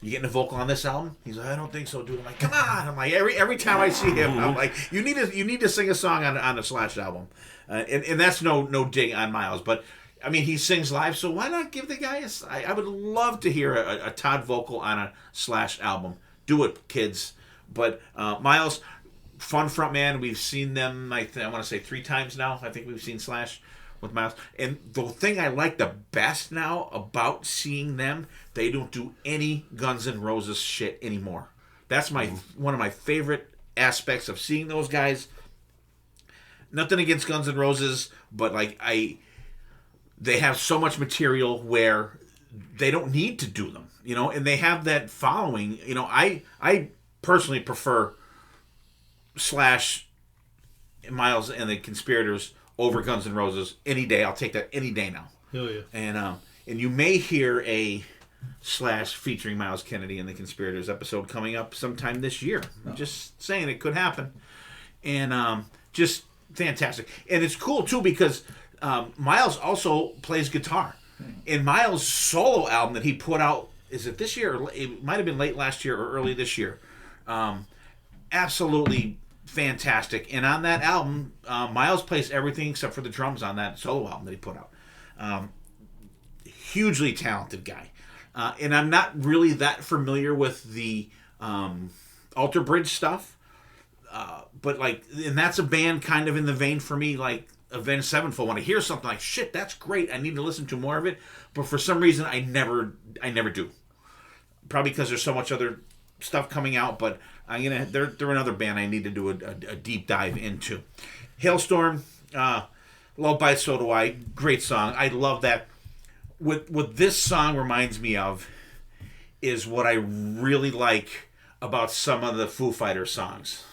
you getting a vocal on this album? He's like, I don't think so, dude. I'm like, come on. I'm like, every time I see him, I'm like, you need to sing a song on the Slash album. And that's no dig on Miles, but I mean, he sings live, so why not give the guy I would love to hear a Todd vocal on a Slash album. Do it, kids. But Miles, fun frontman. We've seen them, I want to say 3 times now. I think we've seen Slash with Miles. And the thing I like the best now about seeing them, they don't do any Guns N' Roses shit anymore. That's one of my favorite aspects of seeing those guys. Nothing against Guns N' Roses, but like they have so much material where they don't need to do them, and they have that following. I personally prefer Slash, Miles, and the Conspirators over Guns N' Roses any day. I'll take that any day now. Hell yeah. And you may hear a Slash featuring Miles Kennedy and the Conspirators episode coming up sometime this year. I'm just saying it could happen. And just fantastic. And it's cool too because Miles also plays guitar. In Miles' solo album that he put out, is it this year? Or it might have been late last year or early this year. Absolutely fantastic. And on that album, Miles plays everything except for the drums on that solo album that he put out. Hugely talented guy. And I'm not really that familiar with the Alter Bridge stuff. But and that's a band kind of in the vein for me, like Avenged Sevenfold. When I hear something like, shit, that's great, I need to listen to more of it. But for some reason, I never do. Probably because there's so much other stuff coming out. But they're another band I need to do a deep dive into. Hailstorm, Love Bites, So Do I. Great song. I love that. What this song reminds me of is what I really like about some of the Foo Fighters songs,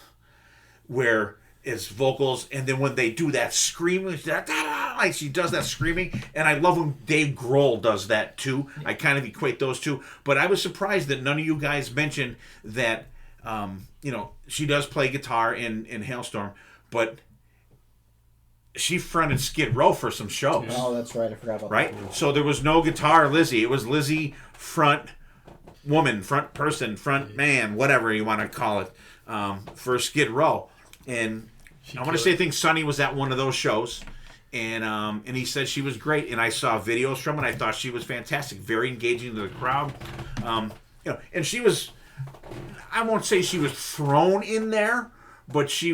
where it's vocals, and then when they do that screaming, like she does that screaming, and I love when Dave Grohl does that too. I kind of equate those two, but I was surprised that none of you guys mentioned that. She does play guitar in Hailstorm, but she fronted Skid Row for some shows. Oh, that's right. I forgot about that. Right? So there was no guitar Lizzie. It was Lizzie front woman, front person, front man, whatever you want to call it, for Skid Row. And I want to say, I think Sonny was at one of those shows, and he said she was great. And I saw videos from it. I thought she was fantastic, very engaging to the crowd. And she was, I won't say she was thrown in there, but she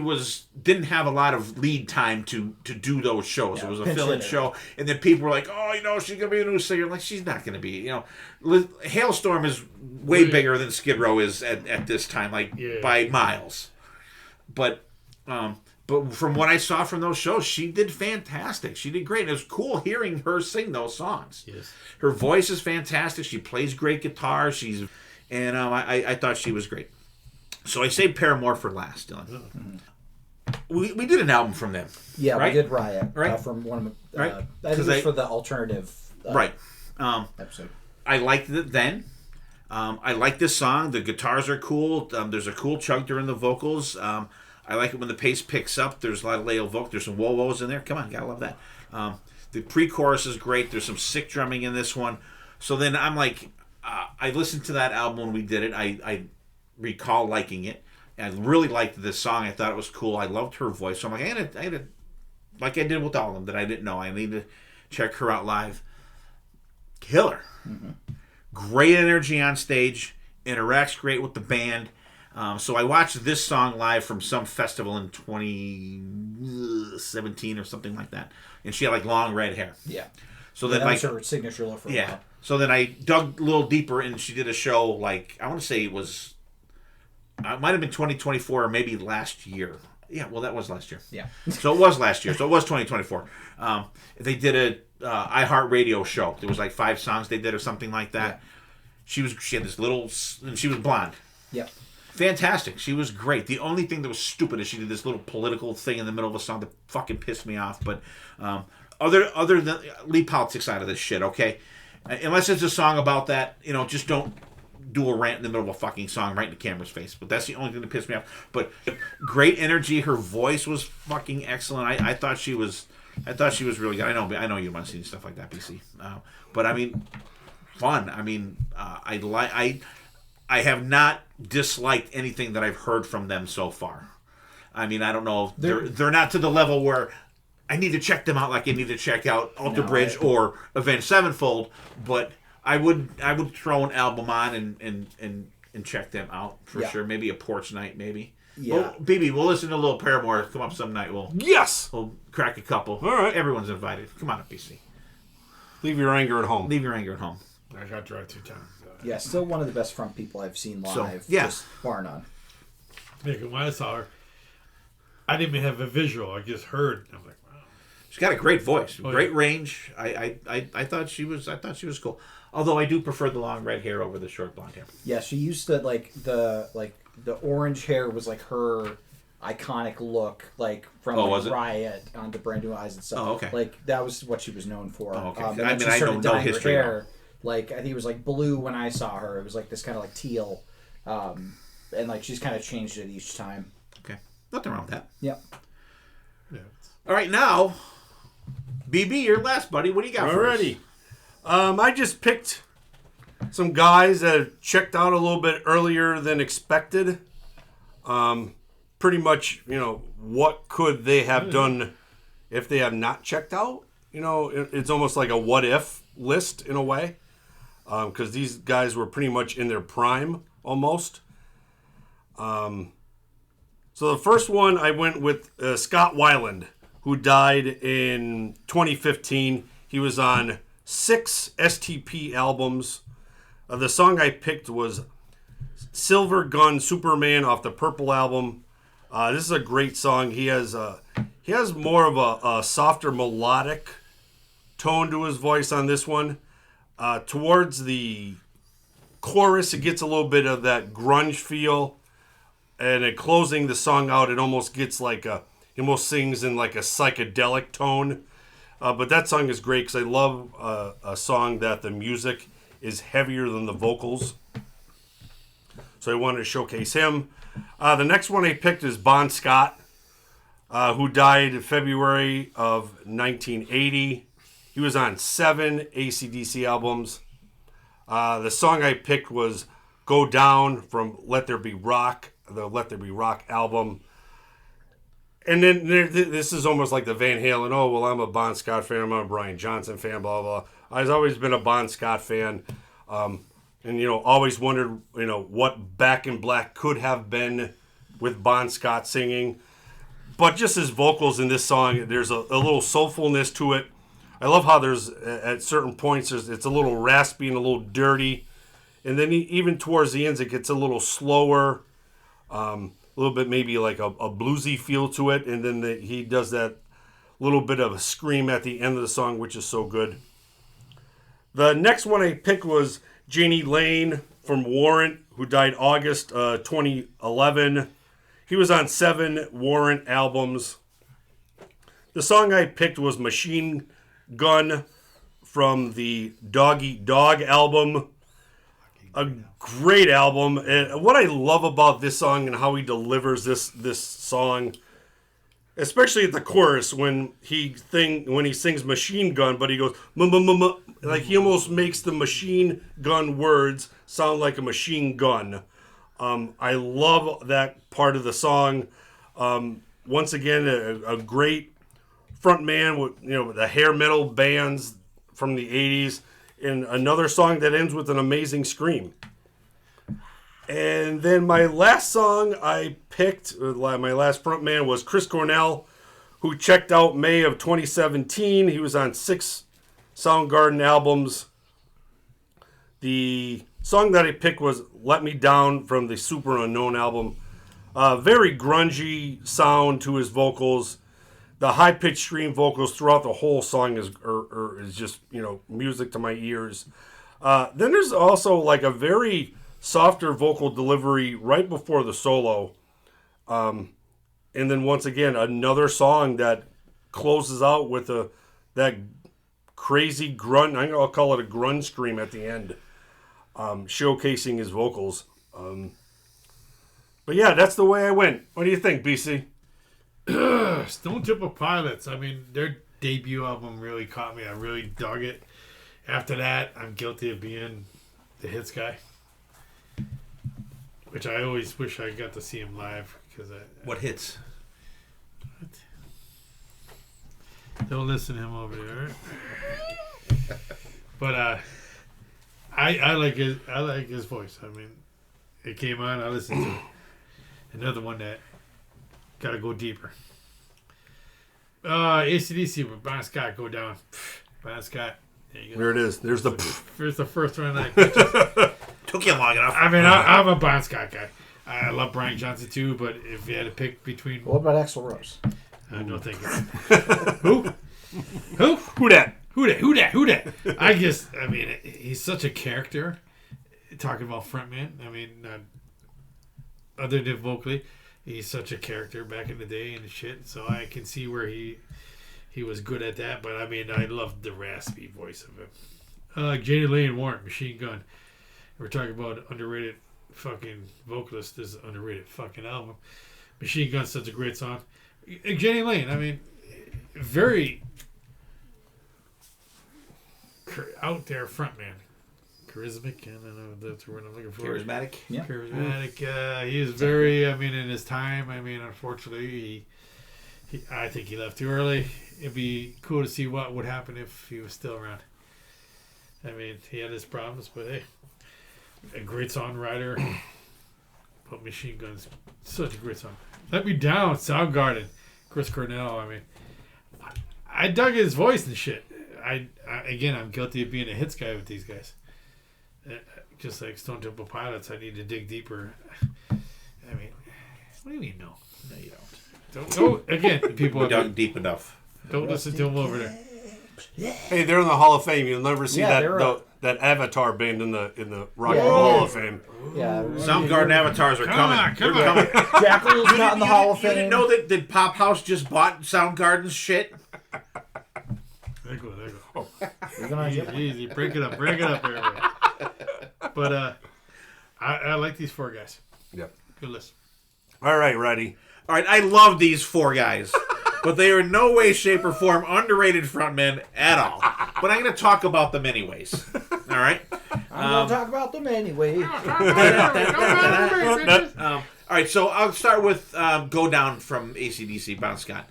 didn't have a lot of lead time to do those shows. Yeah, it was a fill-in show, and then people were like, "Oh, she's gonna be a new singer." Like, she's not gonna be. Hailstorm is way bigger than Skid Row is at this time, by miles. But from what I saw from those shows, she did fantastic. She did great. It was cool hearing her sing those songs. Yes, her voice is fantastic. She plays great guitar. I thought she was great. So I saved Paramore for last, Dylan. Mm-hmm. We did an album from them. Yeah, right? we did Riot. Right. From one of right. I think it was for the alternative episode. I liked it then. I like this song. The guitars are cool. There's a cool chug during the vocals. I like it when the pace picks up. There's a lot of layered vocal. There's some whoa-whoas in there. Come on, gotta love that. The pre-chorus is great. There's some sick drumming in this one. So then I'm like, I listened to that album when we did it. I recall liking it. And I really liked this song. I thought it was cool. I loved her voice. So I'm like, I had to, like I did with all of them that I didn't know. I need to check her out live. Killer. Mm-hmm. Great energy on stage. interacts great with the band. So I watched this song live from some festival in 2017 or something like that, and she had like long red hair. Yeah. So Yeah, then that like was her signature look for a yeah. while. So then I dug a little deeper, and she did a show like I want to say it was, it might have been 2024 or maybe last year. Yeah, well that was last year. Yeah. So it was last year. So it was 2024. They did a iHeartRadio show. There was like 5 songs they did or something like that. Yeah. She had this little, and she was blonde. Yep. Fantastic. She was great. The only thing that was stupid is she did this little political thing in the middle of a song that fucking pissed me off. But other than leave politics out of this shit, okay? Unless it's a song about that, just don't do a rant in the middle of a fucking song right in the camera's face. But that's the only thing that pissed me off. But great energy. Her voice was fucking excellent. I thought she was really good. I know you want to see stuff like that, BC. But I mean, fun. I mean, I have not disliked anything that I've heard from them so far. I mean, I don't know. They're not to the level where I need to check them out like I need to check out Alter Bridge or Avenged Sevenfold, but I would throw an album on and check them out for sure. Maybe a porch night, maybe. Yeah. Well, BB, we'll listen to a little Paramore. Come up some night. We'll crack a couple. All right. Everyone's invited. Come on up, BC. Leave your anger at home. Leave your anger at home. I got to drive 2 times. Yeah, still one of the best front people I've seen live. So, yeah. Just bar none. When I saw her, I didn't even have a visual. I just heard. I'm like, wow. She's got a great voice, great yeah. range. I thought she was cool. Although I do prefer the long red hair over the short blonde hair. Yeah, she used to the orange hair was like her iconic look, like from Riot onto Brand New Eyes and stuff. Oh, okay. Like that was what she was known for. Oh, okay. And then she I started don't know dyeing her history. hair. Like I think it was like blue when I saw her. It was like this kind of like teal, and like she's kind of changed it each time. Okay, nothing wrong with that. Yep. Yeah. All right, now, BB, you're last, buddy. What do you got for us? Alrighty. I just picked some guys that checked out a little bit earlier than expected. Pretty much, what could they have done if they have not checked out? It's almost like a what if list in a way. Because these guys were pretty much in their prime almost. So the first one I went with Scott Weiland, who died in 2015. He was on 6 STP albums. The song I picked was Silver Gun Superman off the Purple album. This is a great song. He has more of a softer melodic tone to his voice on this one. Towards the chorus, it gets a little bit of that grunge feel, and at closing the song out, it almost gets he almost sings in like a psychedelic tone. But that song is great because I love a song that the music is heavier than the vocals. So I wanted to showcase him. The next one I picked is Bon Scott, who died in February of 1980. He was on 7 AC/DC albums. The song I picked was Go Down from Let There Be Rock, the Let There Be Rock album. And then this is almost like the Van Halen. Oh, well, I'm a Bon Scott fan. I'm a Brian Johnson fan, blah, blah, blah. I've always been a Bon Scott fan. And, always wondered, what Back in Black could have been with Bon Scott singing. But just his vocals in this song, there's a little soulfulness to it. I love how there's, at certain points, it's a little raspy and a little dirty. And then even towards the ends, it gets a little slower. A little bit maybe like a bluesy feel to it. And then he does that little bit of a scream at the end of the song, which is so good. The next one I picked was Janie Lane from Warrant, who died August 2011. He was on 7 Warrant albums. The song I picked was Machine Gun from the Dog Eat Dog album. A great album. And what I love about this song and how he delivers this song, especially at the chorus when he sings machine gun, but he goes like he almost makes the machine gun words sound like a machine gun. I love that part of the song. Once again, a great frontman with the hair metal bands from the 80s, and another song that ends with an amazing scream. And then my last song I picked, my last frontman was Chris Cornell, who checked out May of 2017. He was on 6 Soundgarden albums. The song that I picked was Let Me Down from the Super Unknown album. Very grungy sound to his vocals. The high-pitched stream vocals throughout the whole song is just, music to my ears. Then there's also like a very softer vocal delivery right before the solo. And then once again, another song that closes out with that crazy grunt. I'll call it a grunge scream at the end, showcasing his vocals. But yeah, that's the way I went. What do you think, BC? Stone Temple Pilots. I mean, their debut album really caught me. I really dug it. After that, I'm guilty of being the hits guy, which I always wish I got to see him live. What hits? Don't listen to him over there. But I like his voice. I mean, it came on. I listened to it. Another one that got to go deeper. AC/DC with Bon Scott, go down. Bon Scott. There you go. There it is. There's the first one I Took you long enough. I mean, I'm a Bon Scott guy. I love Brian Johnson too, but if you had to pick between... What about Axl Rose? No, thank you. Who? Who that? I mean, he's such a character. Talking about frontman, I mean, other than vocally, he's such a character back in the day and shit. So I can see where he was good at that. But I mean, I loved the raspy voice of him. Janie Lane Warrant, Machine Gun. We're talking about underrated fucking vocalist. This is an underrated fucking album. Machine Gun's such a great song. Jenny Lane, I mean, very out there frontman. Charismatic, I don't know if that's the word I'm looking for. Charismatic? Yeah. Charismatic. He is very, I mean, in his time, I mean, unfortunately, I think he left too early. It'd be cool to see what would happen if he was still around. I mean, he had his problems, but hey, a great songwriter. But Machine Gun's such a great song. Let Me Down, Soundgarden, Chris Cornell. I mean, I dug his voice and shit. Again, I'm guilty of being a hits guy with these guys. Just like Stone Temple Pilots, I need to dig deeper. I mean, what do you mean no? No, you don't. Again, people dug deep enough. Don't listen to him over there. Hey, they're in the Hall of Fame. You'll never see that Avatar band in the Rock and Roll Hall of Fame. Yeah, Soundgarden avatars are coming. Come on. Jackal's not in the Hall of Fame. You didn't know that Pop House just bought Soundgarden's shit? There you go. Oh. Easy. Break it up, everybody. But I like these 4 guys. Yep. Good list. All right, ready. All right, I love these 4 guys, but they are in no way, shape, or form underrated frontmen at all. But I'm going to talk about them anyways. All right? I'm going to talk about them anyway. All right, so I'll start with Go Down from AC/DC, Bon Scott.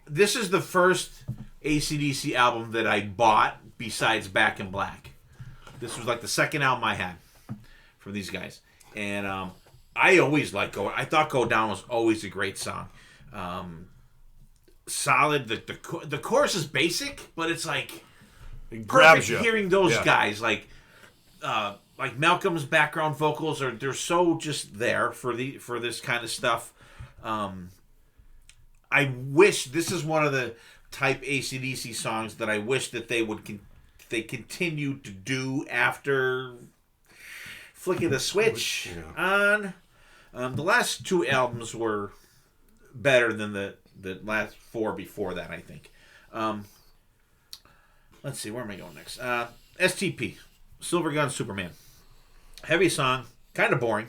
This is the first AC/DC album that I bought besides Back in Black. This was like the second album I had from these guys. And I always liked I thought Go Down was always a great song. Solid. The chorus is basic, but it's like it grabs you. Hearing those guys, like Malcolm's background vocals they're so just there for this kind of stuff. I wish this is one of the type AC/DC songs that I wish that they continued to do after flicking the switch on. The last 2 albums were better than the last 4 before that, I think. Let's see, where am I going next? STP, Silver Gun Superman. Heavy song, kind of boring.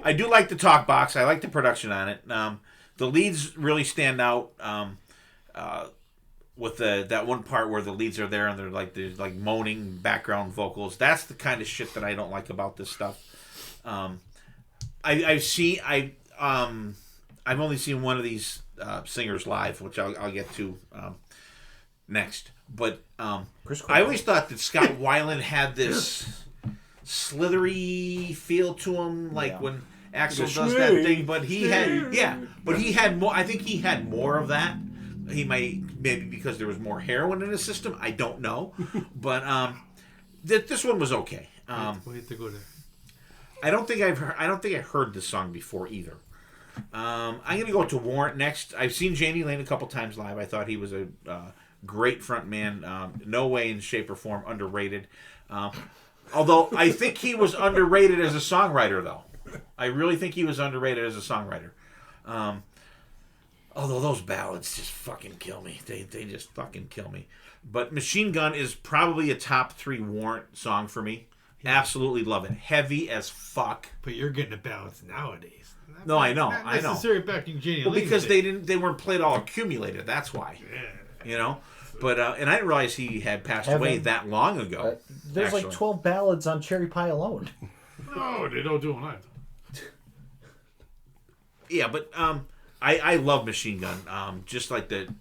I do like the talk box. I like the production on it. The leads really stand out with that one part where the leads are there and they're like moaning background vocals. That's the kind of shit that I don't like about this stuff. I've only seen one of these singers live, which I'll get to next. But I always thought that Scott Weiland had this slithery feel to him, like Yeah. when Axl does that thing. But he had more. I think he had more of that. He maybe because there was more heroin in his system. I don't know, but this one was okay. We have to go there. I don't think I heard this song before either. I'm gonna go to Warrant next. I've seen Janie Lane a couple times live. I thought he was a great front man. No way in shape or form underrated. Although I think he was underrated as a songwriter, though. I really think he was underrated as a songwriter. Although those ballads just fucking kill me. They just fucking kill me. But Machine Gun is probably a top 3 Warrant song for me. Absolutely love it. Heavy as fuck. But you're getting the balance nowadays. No, I know. Not I know. necessarily back in Janie Well, Lane because days. they weren't played all accumulated. That's why. Yeah. You know? But and I didn't realize he had passed away that long ago. There's actually. like 12 ballads on Cherry Pie alone. No, they don't do them live. Yeah, but I love Machine Gun. Just like that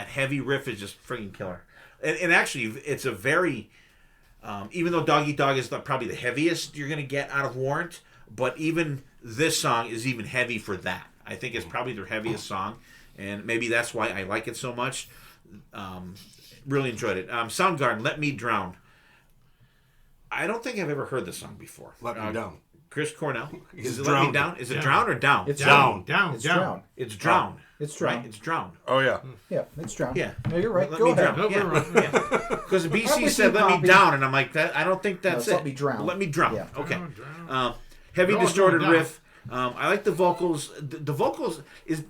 heavy riff is just freaking killer. And actually, it's a very even though Dog Eat Dog is probably the heaviest you're gonna get out of Warrant, but even this song is even heavy for that. I think it's probably their heaviest song, and maybe that's why I like it so much. Really enjoyed it. Soundgarden, Let Me Drown. I don't think I've ever heard this song before. Let Me Down. Chris Cornell. Is it drowned. Let Me Down? Is it drown or down? It's Down. Down. It's drowned. It's drowned. It's drowned. Right? It's drowned. Oh yeah. Yeah, it's drowned. Yeah. No, you're right. Let Go me ahead. drown. No, we're wrong. Because the BC I'm said with you, let me Poppy. down, and I'm like, that. I don't think that's it's it. Let Me Drown. Let me drown. Yeah. Okay. Drown. Heavy No, distorted no, no. riff. I like the vocals. The vocals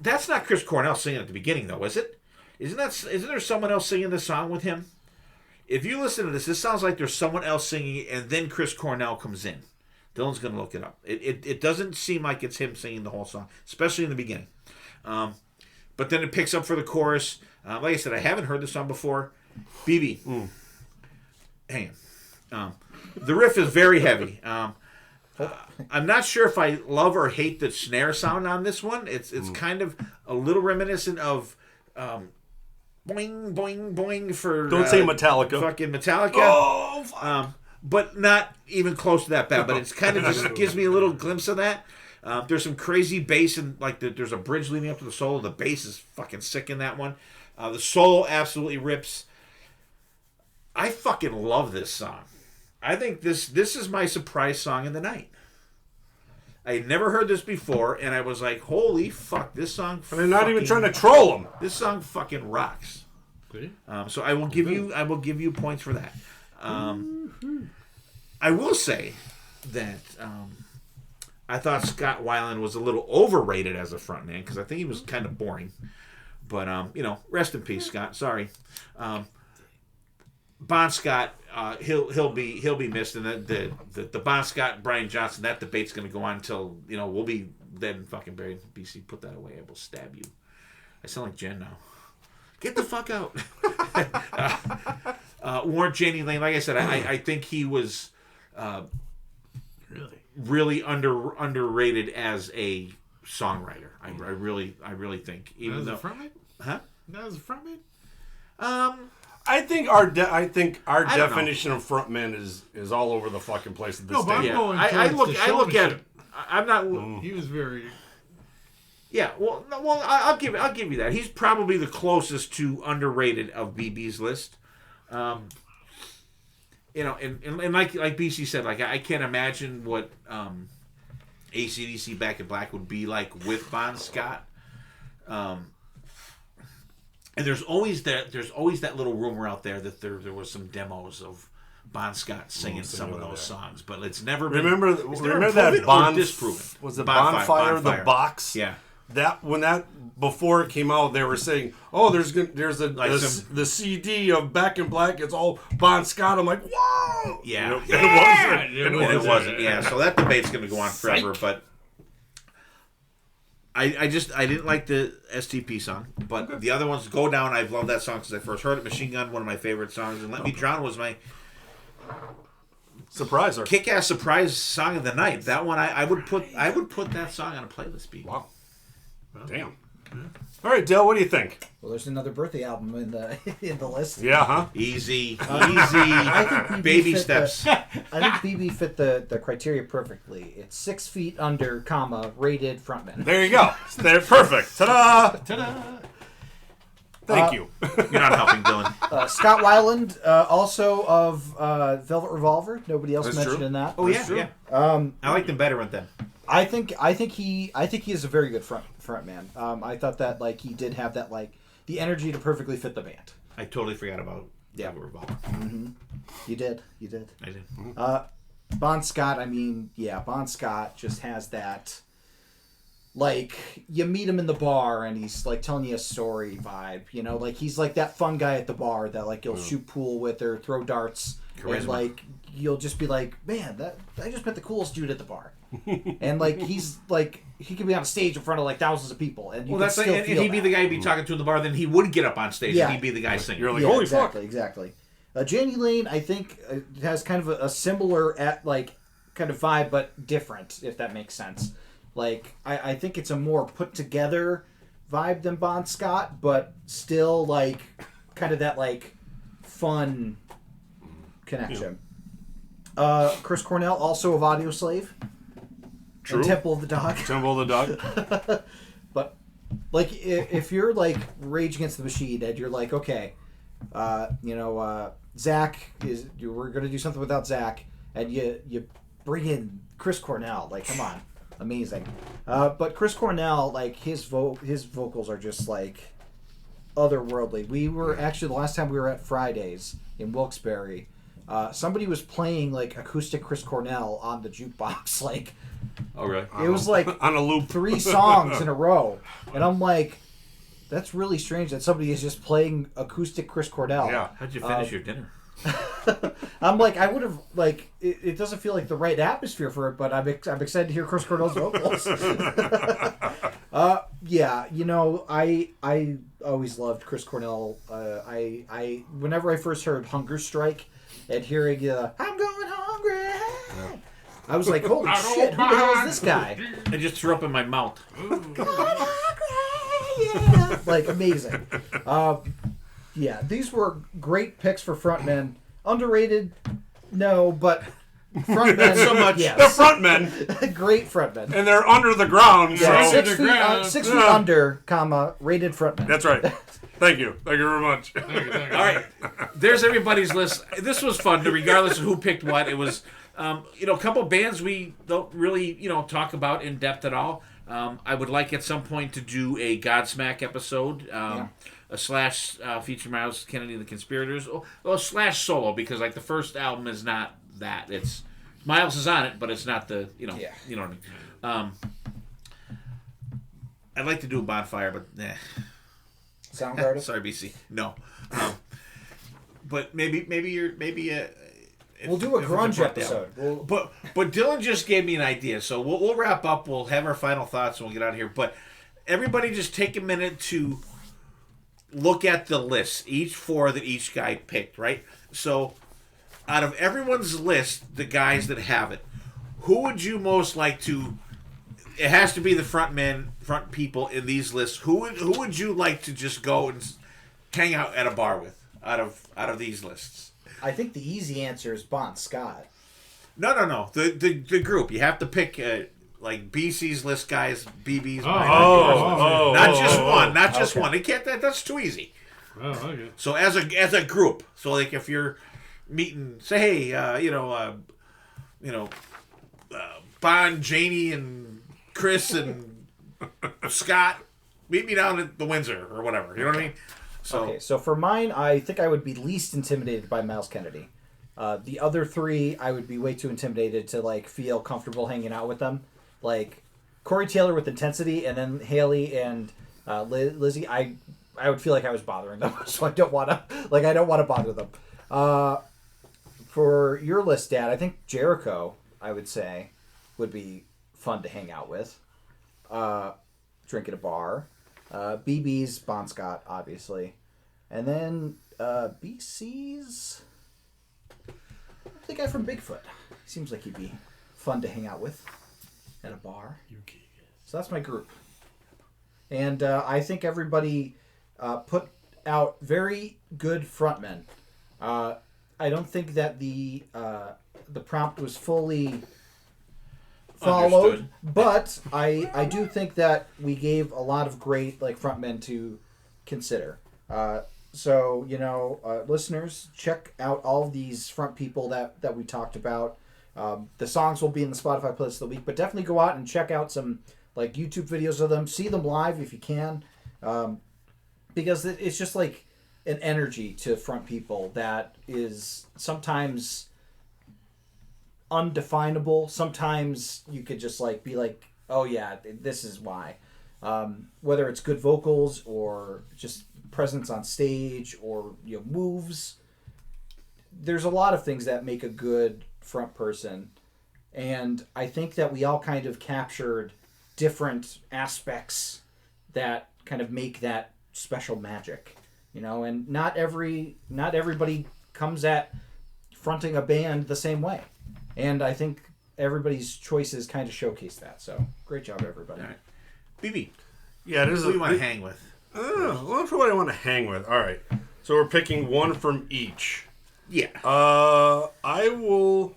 that's not Chris Cornell singing at the beginning though, is it? Isn't there someone else singing the song with him? If you listen to this sounds like there's someone else singing it, and then Chris Cornell comes in. Dylan's gonna look it up. It doesn't seem like it's him singing the whole song, especially in the beginning. But then it picks up for the chorus. Like I said, I haven't heard the song before. BB, hang on. The riff is very heavy. I'm not sure if I love or hate the snare sound on this one. It's kind of a little reminiscent of boing boing boing for Don't say Metallica. fucking Metallica. Oh, fuck. But not even close to that bad. But it's kind of just gives me a little glimpse of that. There's some crazy bass and there's a bridge leading up to the solo. The bass is fucking sick in that one. The solo absolutely rips. I fucking love this song. I think this is my surprise song of the night. I had never heard this before, and I was like, "Holy fuck, this song!" And they're not even trying to troll him. This song fucking rocks. See? So I will give you points for that. I will say that I thought Scott Weiland was a little overrated as a frontman because I think he was kind of boring. But rest in peace, Scott. Sorry. Bon Scott, he'll be missed, and the Bon Scott Brian Johnson, that debate's going to go on until we'll be dead and fucking buried. BC, put that away. I will stab you. I sound like Jen now. Get the fuck out. Warrant, Janie Lane. Like I said, I think he was really underrated as a songwriter. I really think. Even As though, a frontman? huh? That was a frontman? I think our I don't definition of frontman is all over the fucking place at this No, but stage. I'm going I towards the look at it. showmanship. I'm not. He was very... Yeah, I'll give you that. He's probably the closest to underrated of BB's list. And like BC said, I can't imagine what AC/DC Back in Black would be like with Bon Scott. And there's always that little rumor out there that there was some demos of Bon Scott singing some of those songs, but it's never been. Remember that disproven. Was the bonfire the box? Yeah. That before it came out, they were saying, "Oh, there's the CD of Back in Black. It's all Bon Scott." I'm like, "Whoa!" Yeah, It wasn't. Yeah, so that debate's going to go on forever. But I didn't like the STP song, but the other ones, Go Down. I've loved that song since I first heard it. Machine Gun, one of my favorite songs, and Let Me Drown was my Surpriser. kick-ass surprise song of the night. That one I would put that song on a playlist. Beat. Wow. Damn. All right, Dale, what do you think? Well, there's another birthday album in the in the list. Yeah, huh? Easy. I think BB Baby fit steps. I think BB fit the criteria perfectly. It's 6 feet under, rated frontman. There you go. They're perfect. Ta-da! Ta-da! Thank you. You're not helping, Dylan. Scott Weiland, also of Velvet Revolver. Nobody else That's mentioned true. in that. Oh, yeah. I liked him better with them. I think he is a very good front man. I thought that like he did have that like the energy to perfectly fit the band. I totally forgot about Yeah. Revolver. Mm-hmm. You did. I did. Bon Scott. I mean, yeah, Bon Scott just has that. Like you meet him in the bar and he's like telling you a story vibe. You know, like he's like that fun guy at the bar that like you'll shoot pool with or throw darts. Charisma. And like you'll just be like, man, I just met the coolest dude at the bar. And like he's like he could be on a stage in front of like thousands of people, and you Well, that's like, and he'd be the guy you'd be talking to in the bar. Then he would get up on stage Yeah. and he'd be the guy singing. You're like, Yeah, holy exactly. Janie Lane, I think, has kind of a similar like kind of vibe, but different, if that makes sense. Like I think it's a more put together vibe than Bon Scott, but still like kind of that like fun connection. Chris Cornell, also of Audio Slave. True. And Temple of the Dog. Temple of the Dog. But like if you're like Rage Against the Machine and you're like, okay, Zach we're gonna do something without Zach, and you bring in Chris Cornell, like come on, amazing. But Chris Cornell, like his vocals are just like otherworldly. We were actually the last time we were at Fridays in Wilkes-Barre. Somebody was playing like acoustic Chris Cornell on the jukebox, like. Oh, really? It was like on a loop. 3 songs in a row. And I'm like, that's really strange that somebody is just playing acoustic Chris Cornell. Yeah. How'd you finish your dinner? I'm like, I would have, like, it doesn't feel like the right atmosphere for it, but I'm excited to hear Chris Cornell's vocals. Yeah, I always loved Chris Cornell. I whenever I first heard Hunger Strike and hearing, I'm going hungry. I was like, holy shit, who the hell is this guy? I just threw up in my mouth. Yeah. Like, amazing. Yeah, these were great picks for frontmen. Underrated? No, but frontmen. So much. Yes. They're frontmen, Great frontmen. and they're under the ground. Yeah, So. 6 feet, 6 feet under, rated frontmen. That's right. Thank you. Thank you very much. All right. There's everybody's list. This was fun, regardless of who picked what. It was, a couple bands we don't really, talk about in depth at all. I would like at some point to do a Godsmack episode, a slash feature Miles Kennedy and the Conspirators, or slash solo, because like the first album is not that. It's Miles is on it, but it's not the, you know what I mean. I'd like to do a Bonfire, but Soundgarden? sorry, BC, no. But maybe We'll do a if grunge it's brought episode. down. But Dylan just gave me an idea, so we'll wrap up. We'll have our final thoughts and we'll get out of here. But everybody, just take a minute to look at the list, each 4 that each guy picked. Right. So, out of everyone's list, the guys that have it, who would you most like to? It has to be the front people in these lists. Who would you like to just go and hang out at a bar with out of these lists? I think the easy answer is Bon Scott. No. The group. You have to pick like BC's list guys, BB's. Not just one. Not just one. It can't. That's too easy. Oh, okay. So as a group. So like if you're meeting, say, hey, Bon, Janie, and Chris and Scott, meet me down at the Windsor or whatever. You know what I mean? So, Okay, so for mine, I think I would be least intimidated by Miles Kennedy. The other 3, I would be way too intimidated to like feel comfortable hanging out with them. Like Corey Taylor with Intensity, and then Haley and Lizzie. I would feel like I was bothering them, so I don't want to bother them. For your list, Dad, I think Jericho, I would say, would be fun to hang out with. Drink at a bar. BB's Bon Scott, obviously. And then BC's the guy from Bigfoot. Seems like he'd be fun to hang out with at a bar. So that's my group. And I think everybody put out very good frontmen. I don't think that the prompt was fully followed, Understood. but I do think that we gave a lot of great frontmen to consider. So listeners, check out all of these front people that we talked about. The songs will be in the Spotify playlist of the week, but definitely go out and check out some YouTube videos of them. See them live if you can, because it's just an energy to front people that is sometimes undefinable. Sometimes you could just be oh yeah, this is why. Whether it's good vocals or just presence on stage or moves, there's a lot of things that make a good front person, and I think that we all kind of captured different aspects that kind of make that special magic, and not everybody comes at fronting a band the same way, and I think everybody's choices kind of showcase that. So great job, everybody. All right. BB, Yeah, who do you want to hang with? Well, for what I want to hang with. All right. So we're picking one from each. Yeah. I will.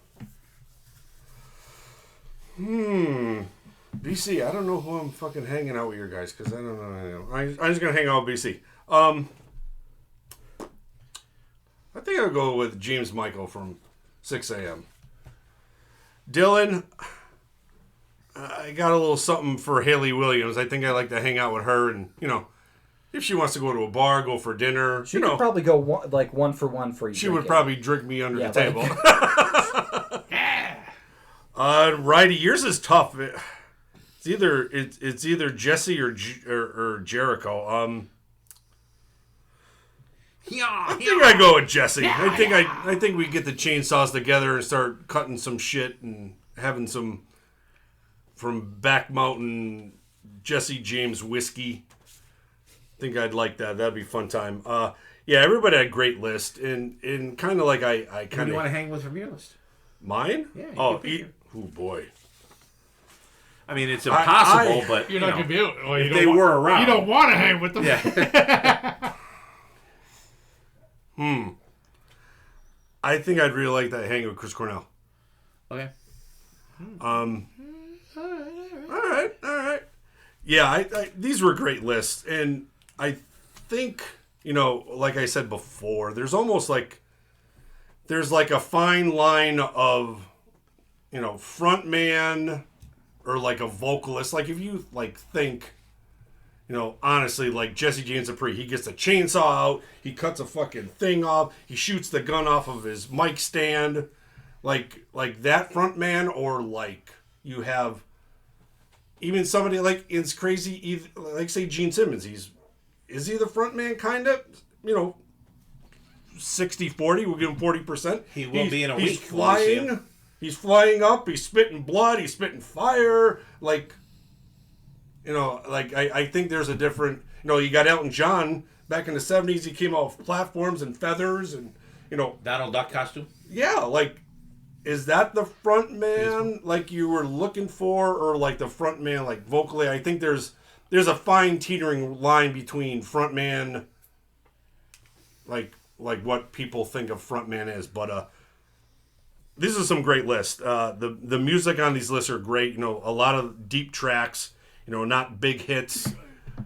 BC, I don't know who I'm fucking hanging out with your guys because I don't know. I'm just gonna hang out with BC. I think I'll go with James Michael from 6 a.m. Dylan, I got a little something for Haley Williams. I think I like to hang out with her, and if she wants to go to a bar, go for dinner. She could probably go one for one for you. She would probably drink me under the table. Wright, yours is tough. It's either Jesse or Jericho. I think I go with Jesse. I think we get the chainsaws together and start cutting some shit and having some from Back Mountain Jesse James whiskey. I think I'd like that. That'd be a fun time. Yeah, everybody had a great list, and kind of like I Who do kind you want to of hang with from your list? mine. Yeah. Oh boy. I mean, it's impossible, but You're not going to be able to. Well, if they were around. You don't want to hang with them. Yeah. I think I'd really like that hang with Chris Cornell. Okay. All right. Yeah, I these were great lists, and I think like I said before, there's almost there's a fine line of frontman or a vocalist. If you think honestly, Jesse James Dupree, he gets a chainsaw out, he cuts a fucking thing off, he shoots the gun off of his mic stand, like that frontman, or you have even somebody it's crazy, say Gene Simmons, is he the frontman kind of, 60-40, we'll give him 40%. He will be in a week. He's flying. He's flying up. He's spitting blood. He's spitting fire. I think there's a different. You got Elton John back in the 70s. He came out with platforms and feathers and Donald Duck costume. Yeah, is that the front man you were looking for, or the front man vocally? I think there's a fine teetering line between front man, like what people think of front man is, but these are some great lists. The music on these lists are great. A lot of deep tracks. Not big hits,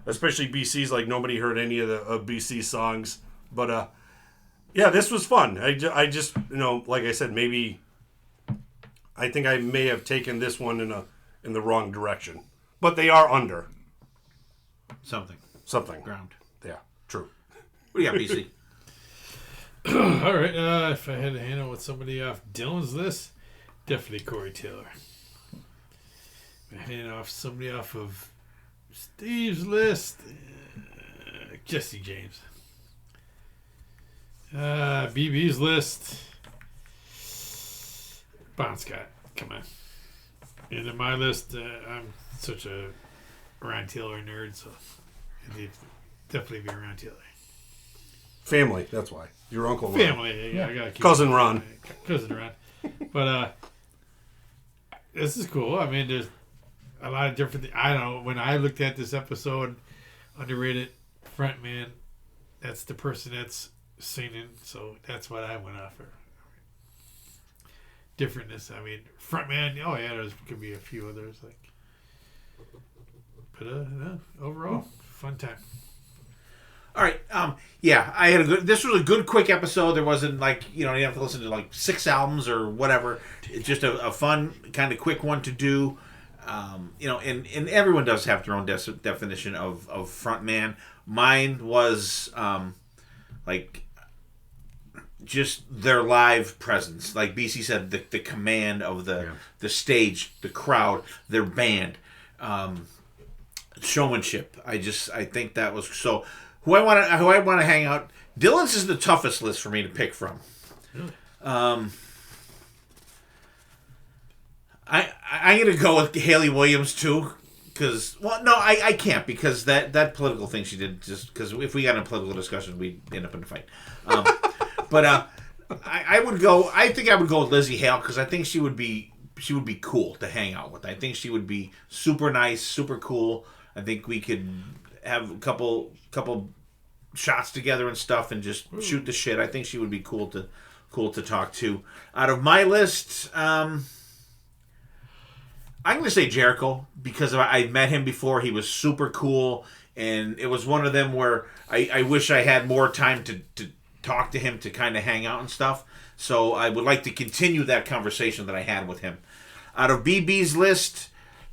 especially BC's. Nobody heard any of the BC songs. But yeah, this was fun. I just like I said, maybe I think I may have taken this one in the wrong direction. But they are under Something. ground. Yeah, true. What do you got, BC? All right. If I had to handle with somebody off Dylan's list, definitely Corey Taylor. If I hand off somebody off of Steve's list, Jesse James. BB's list, Bon Scott. Come on. And in my list, I'm such a Ron Taylor nerd, so it'd definitely be Ron Taylor. Family, that's why. Your Uncle Ron. Family, yeah. I gotta keep Cousin Ron. Cousin Ron. But this is cool. I mean, a lot of different. I don't know. When I looked at this episode, underrated frontman, that's the person that's singing. So that's what I went off for. Differentness. I mean, frontman. Oh yeah, there's could be a few others like. But no, overall, fun time. All right. Yeah, I had a good. This was a good, quick episode. There wasn't like you have to listen to like 6 albums or whatever. It's just a fun, kind of quick one to do. And everyone does have their own definition of frontman. Mine was like just their live presence, like BC said, the command of the stage, the crowd, their band, showmanship. I think that was so. Who I want to hang out. Dylan's is the toughest list for me to pick from. Really? I'm gonna go with Haley Williams too, because I can't because that political thing she did just because if we got in a political discussion we'd end up in a fight. But I would go. I think I would go with Lizzie Hale because I think she would be cool to hang out with. I think she would be super nice, super cool. I think we could have a couple shots together and stuff and just shoot the shit. I think she would be cool to talk to. Out of my list, I'm going to say Jericho because I met him before. He was super cool, and it was one of them where I wish I had more time to talk to him to kind of hang out and stuff. So I would like to continue that conversation that I had with him. Out of BB's list,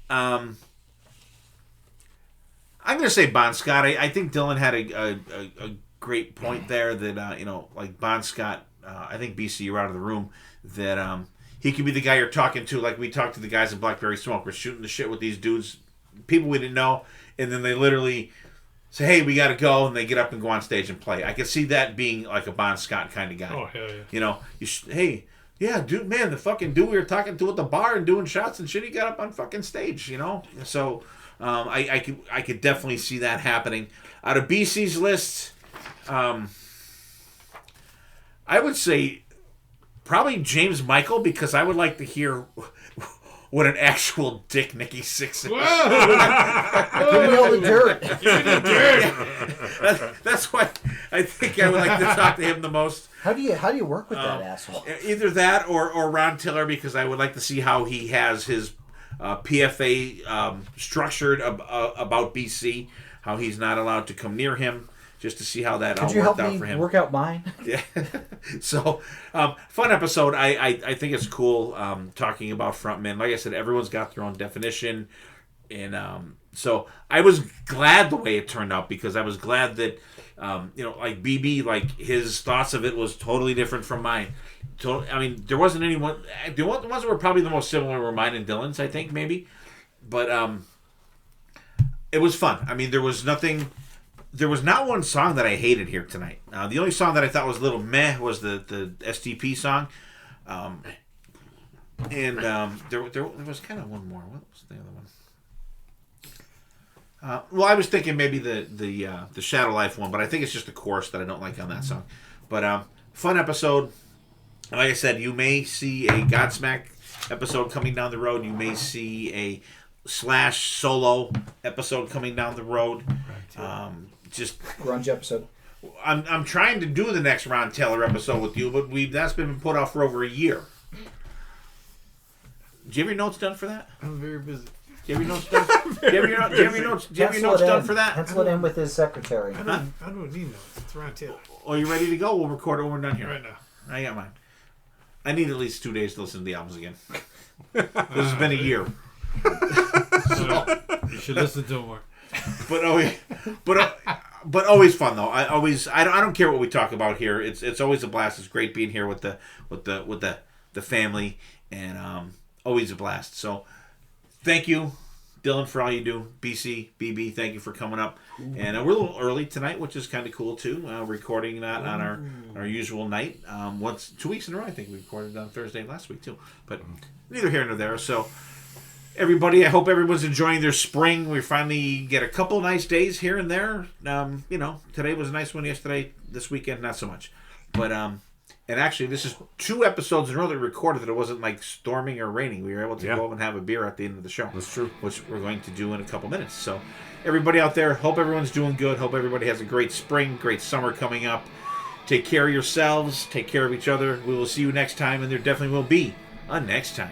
I'm going to say Bon Scott. I think Dylan had a great point there that, like Bon Scott, I think BC, you're out of the room, that he could be the guy you're talking to, like we talked to the guys in Blackberry Smoke. We're shooting the shit with these dudes, people we didn't know, and then they literally say, hey, we got to go, and they get up and go on stage and play. I could see that being like a Bon Scott kind of guy. Oh, hell yeah. Hey, yeah, dude, man, the fucking dude we were talking to at the bar and doing shots and shit, he got up on fucking stage, So I could definitely see that happening. Out of BC's list, I would say probably James Michael because I would like to hear what an actual Dick Nicky Six is. Give me all the dirt. That's why I think I would like to talk to him the most. How do you work with that asshole? Either that or Ron Tiller because I would like to see how he has his PFA structured about BC, how he's not allowed to come near him, just to see how that all worked out for him. Could you help me work out mine? Yeah. So, fun episode. I think it's cool talking about frontmen. Like I said, everyone's got their own definition. And so I was glad the way it turned out because I was glad that, like BB, like his thoughts of it was totally different from mine. I mean, there wasn't anyone. The ones that were probably the most similar were mine and Dylan's, I think, maybe. But it was fun. I mean, there was nothing. There was not one song that I hated here tonight. The only song that I thought was a little meh was the STP song. And there was kind of one more. What was the other one? Well, I was thinking maybe the Shadow Life one, but I think it's just the chorus that I don't like on that song. But fun episode. Like I said, you may see a Godsmack episode coming down the road. You may see a Slash solo episode coming down the road. Just grunge episode. I'm trying to do the next Ron Taylor episode with you, but that's been put off for over a year. Do you have your notes done for that? I'm very busy. Do you have your notes done? Do you have your notes done for that? Pencil it in with his secretary. I don't need notes. It's Ron Taylor. Are you ready to go? We'll record it when we're done here. Right now. I got mine. I need at least 2 days to listen to the albums again. This has been a year. So, you should listen to more. But always fun though. I don't care what we talk about here. It's always a blast. It's great being here with the family and always a blast. So thank you, Dylan, for all you do. BB, thank you for coming up. And we're a little early tonight, which is kind of cool too. Recording that on our usual night. 2 weeks in a row, I think we recorded on Thursday last week too. But neither here nor there. So. Everybody, I hope everyone's enjoying their spring. We finally get a couple nice days here and there. Today was a nice one. Yesterday, this weekend, not so much. But And actually, this is 2 episodes in a row that we recorded that it wasn't like storming or raining. We were able to go over and have a beer at the end of the show. That's true. Which we're going to do in a couple minutes. So, everybody out there, hope everyone's doing good. Hope everybody has a great spring, great summer coming up. Take care of yourselves. Take care of each other. We will see you next time, and there definitely will be a next time.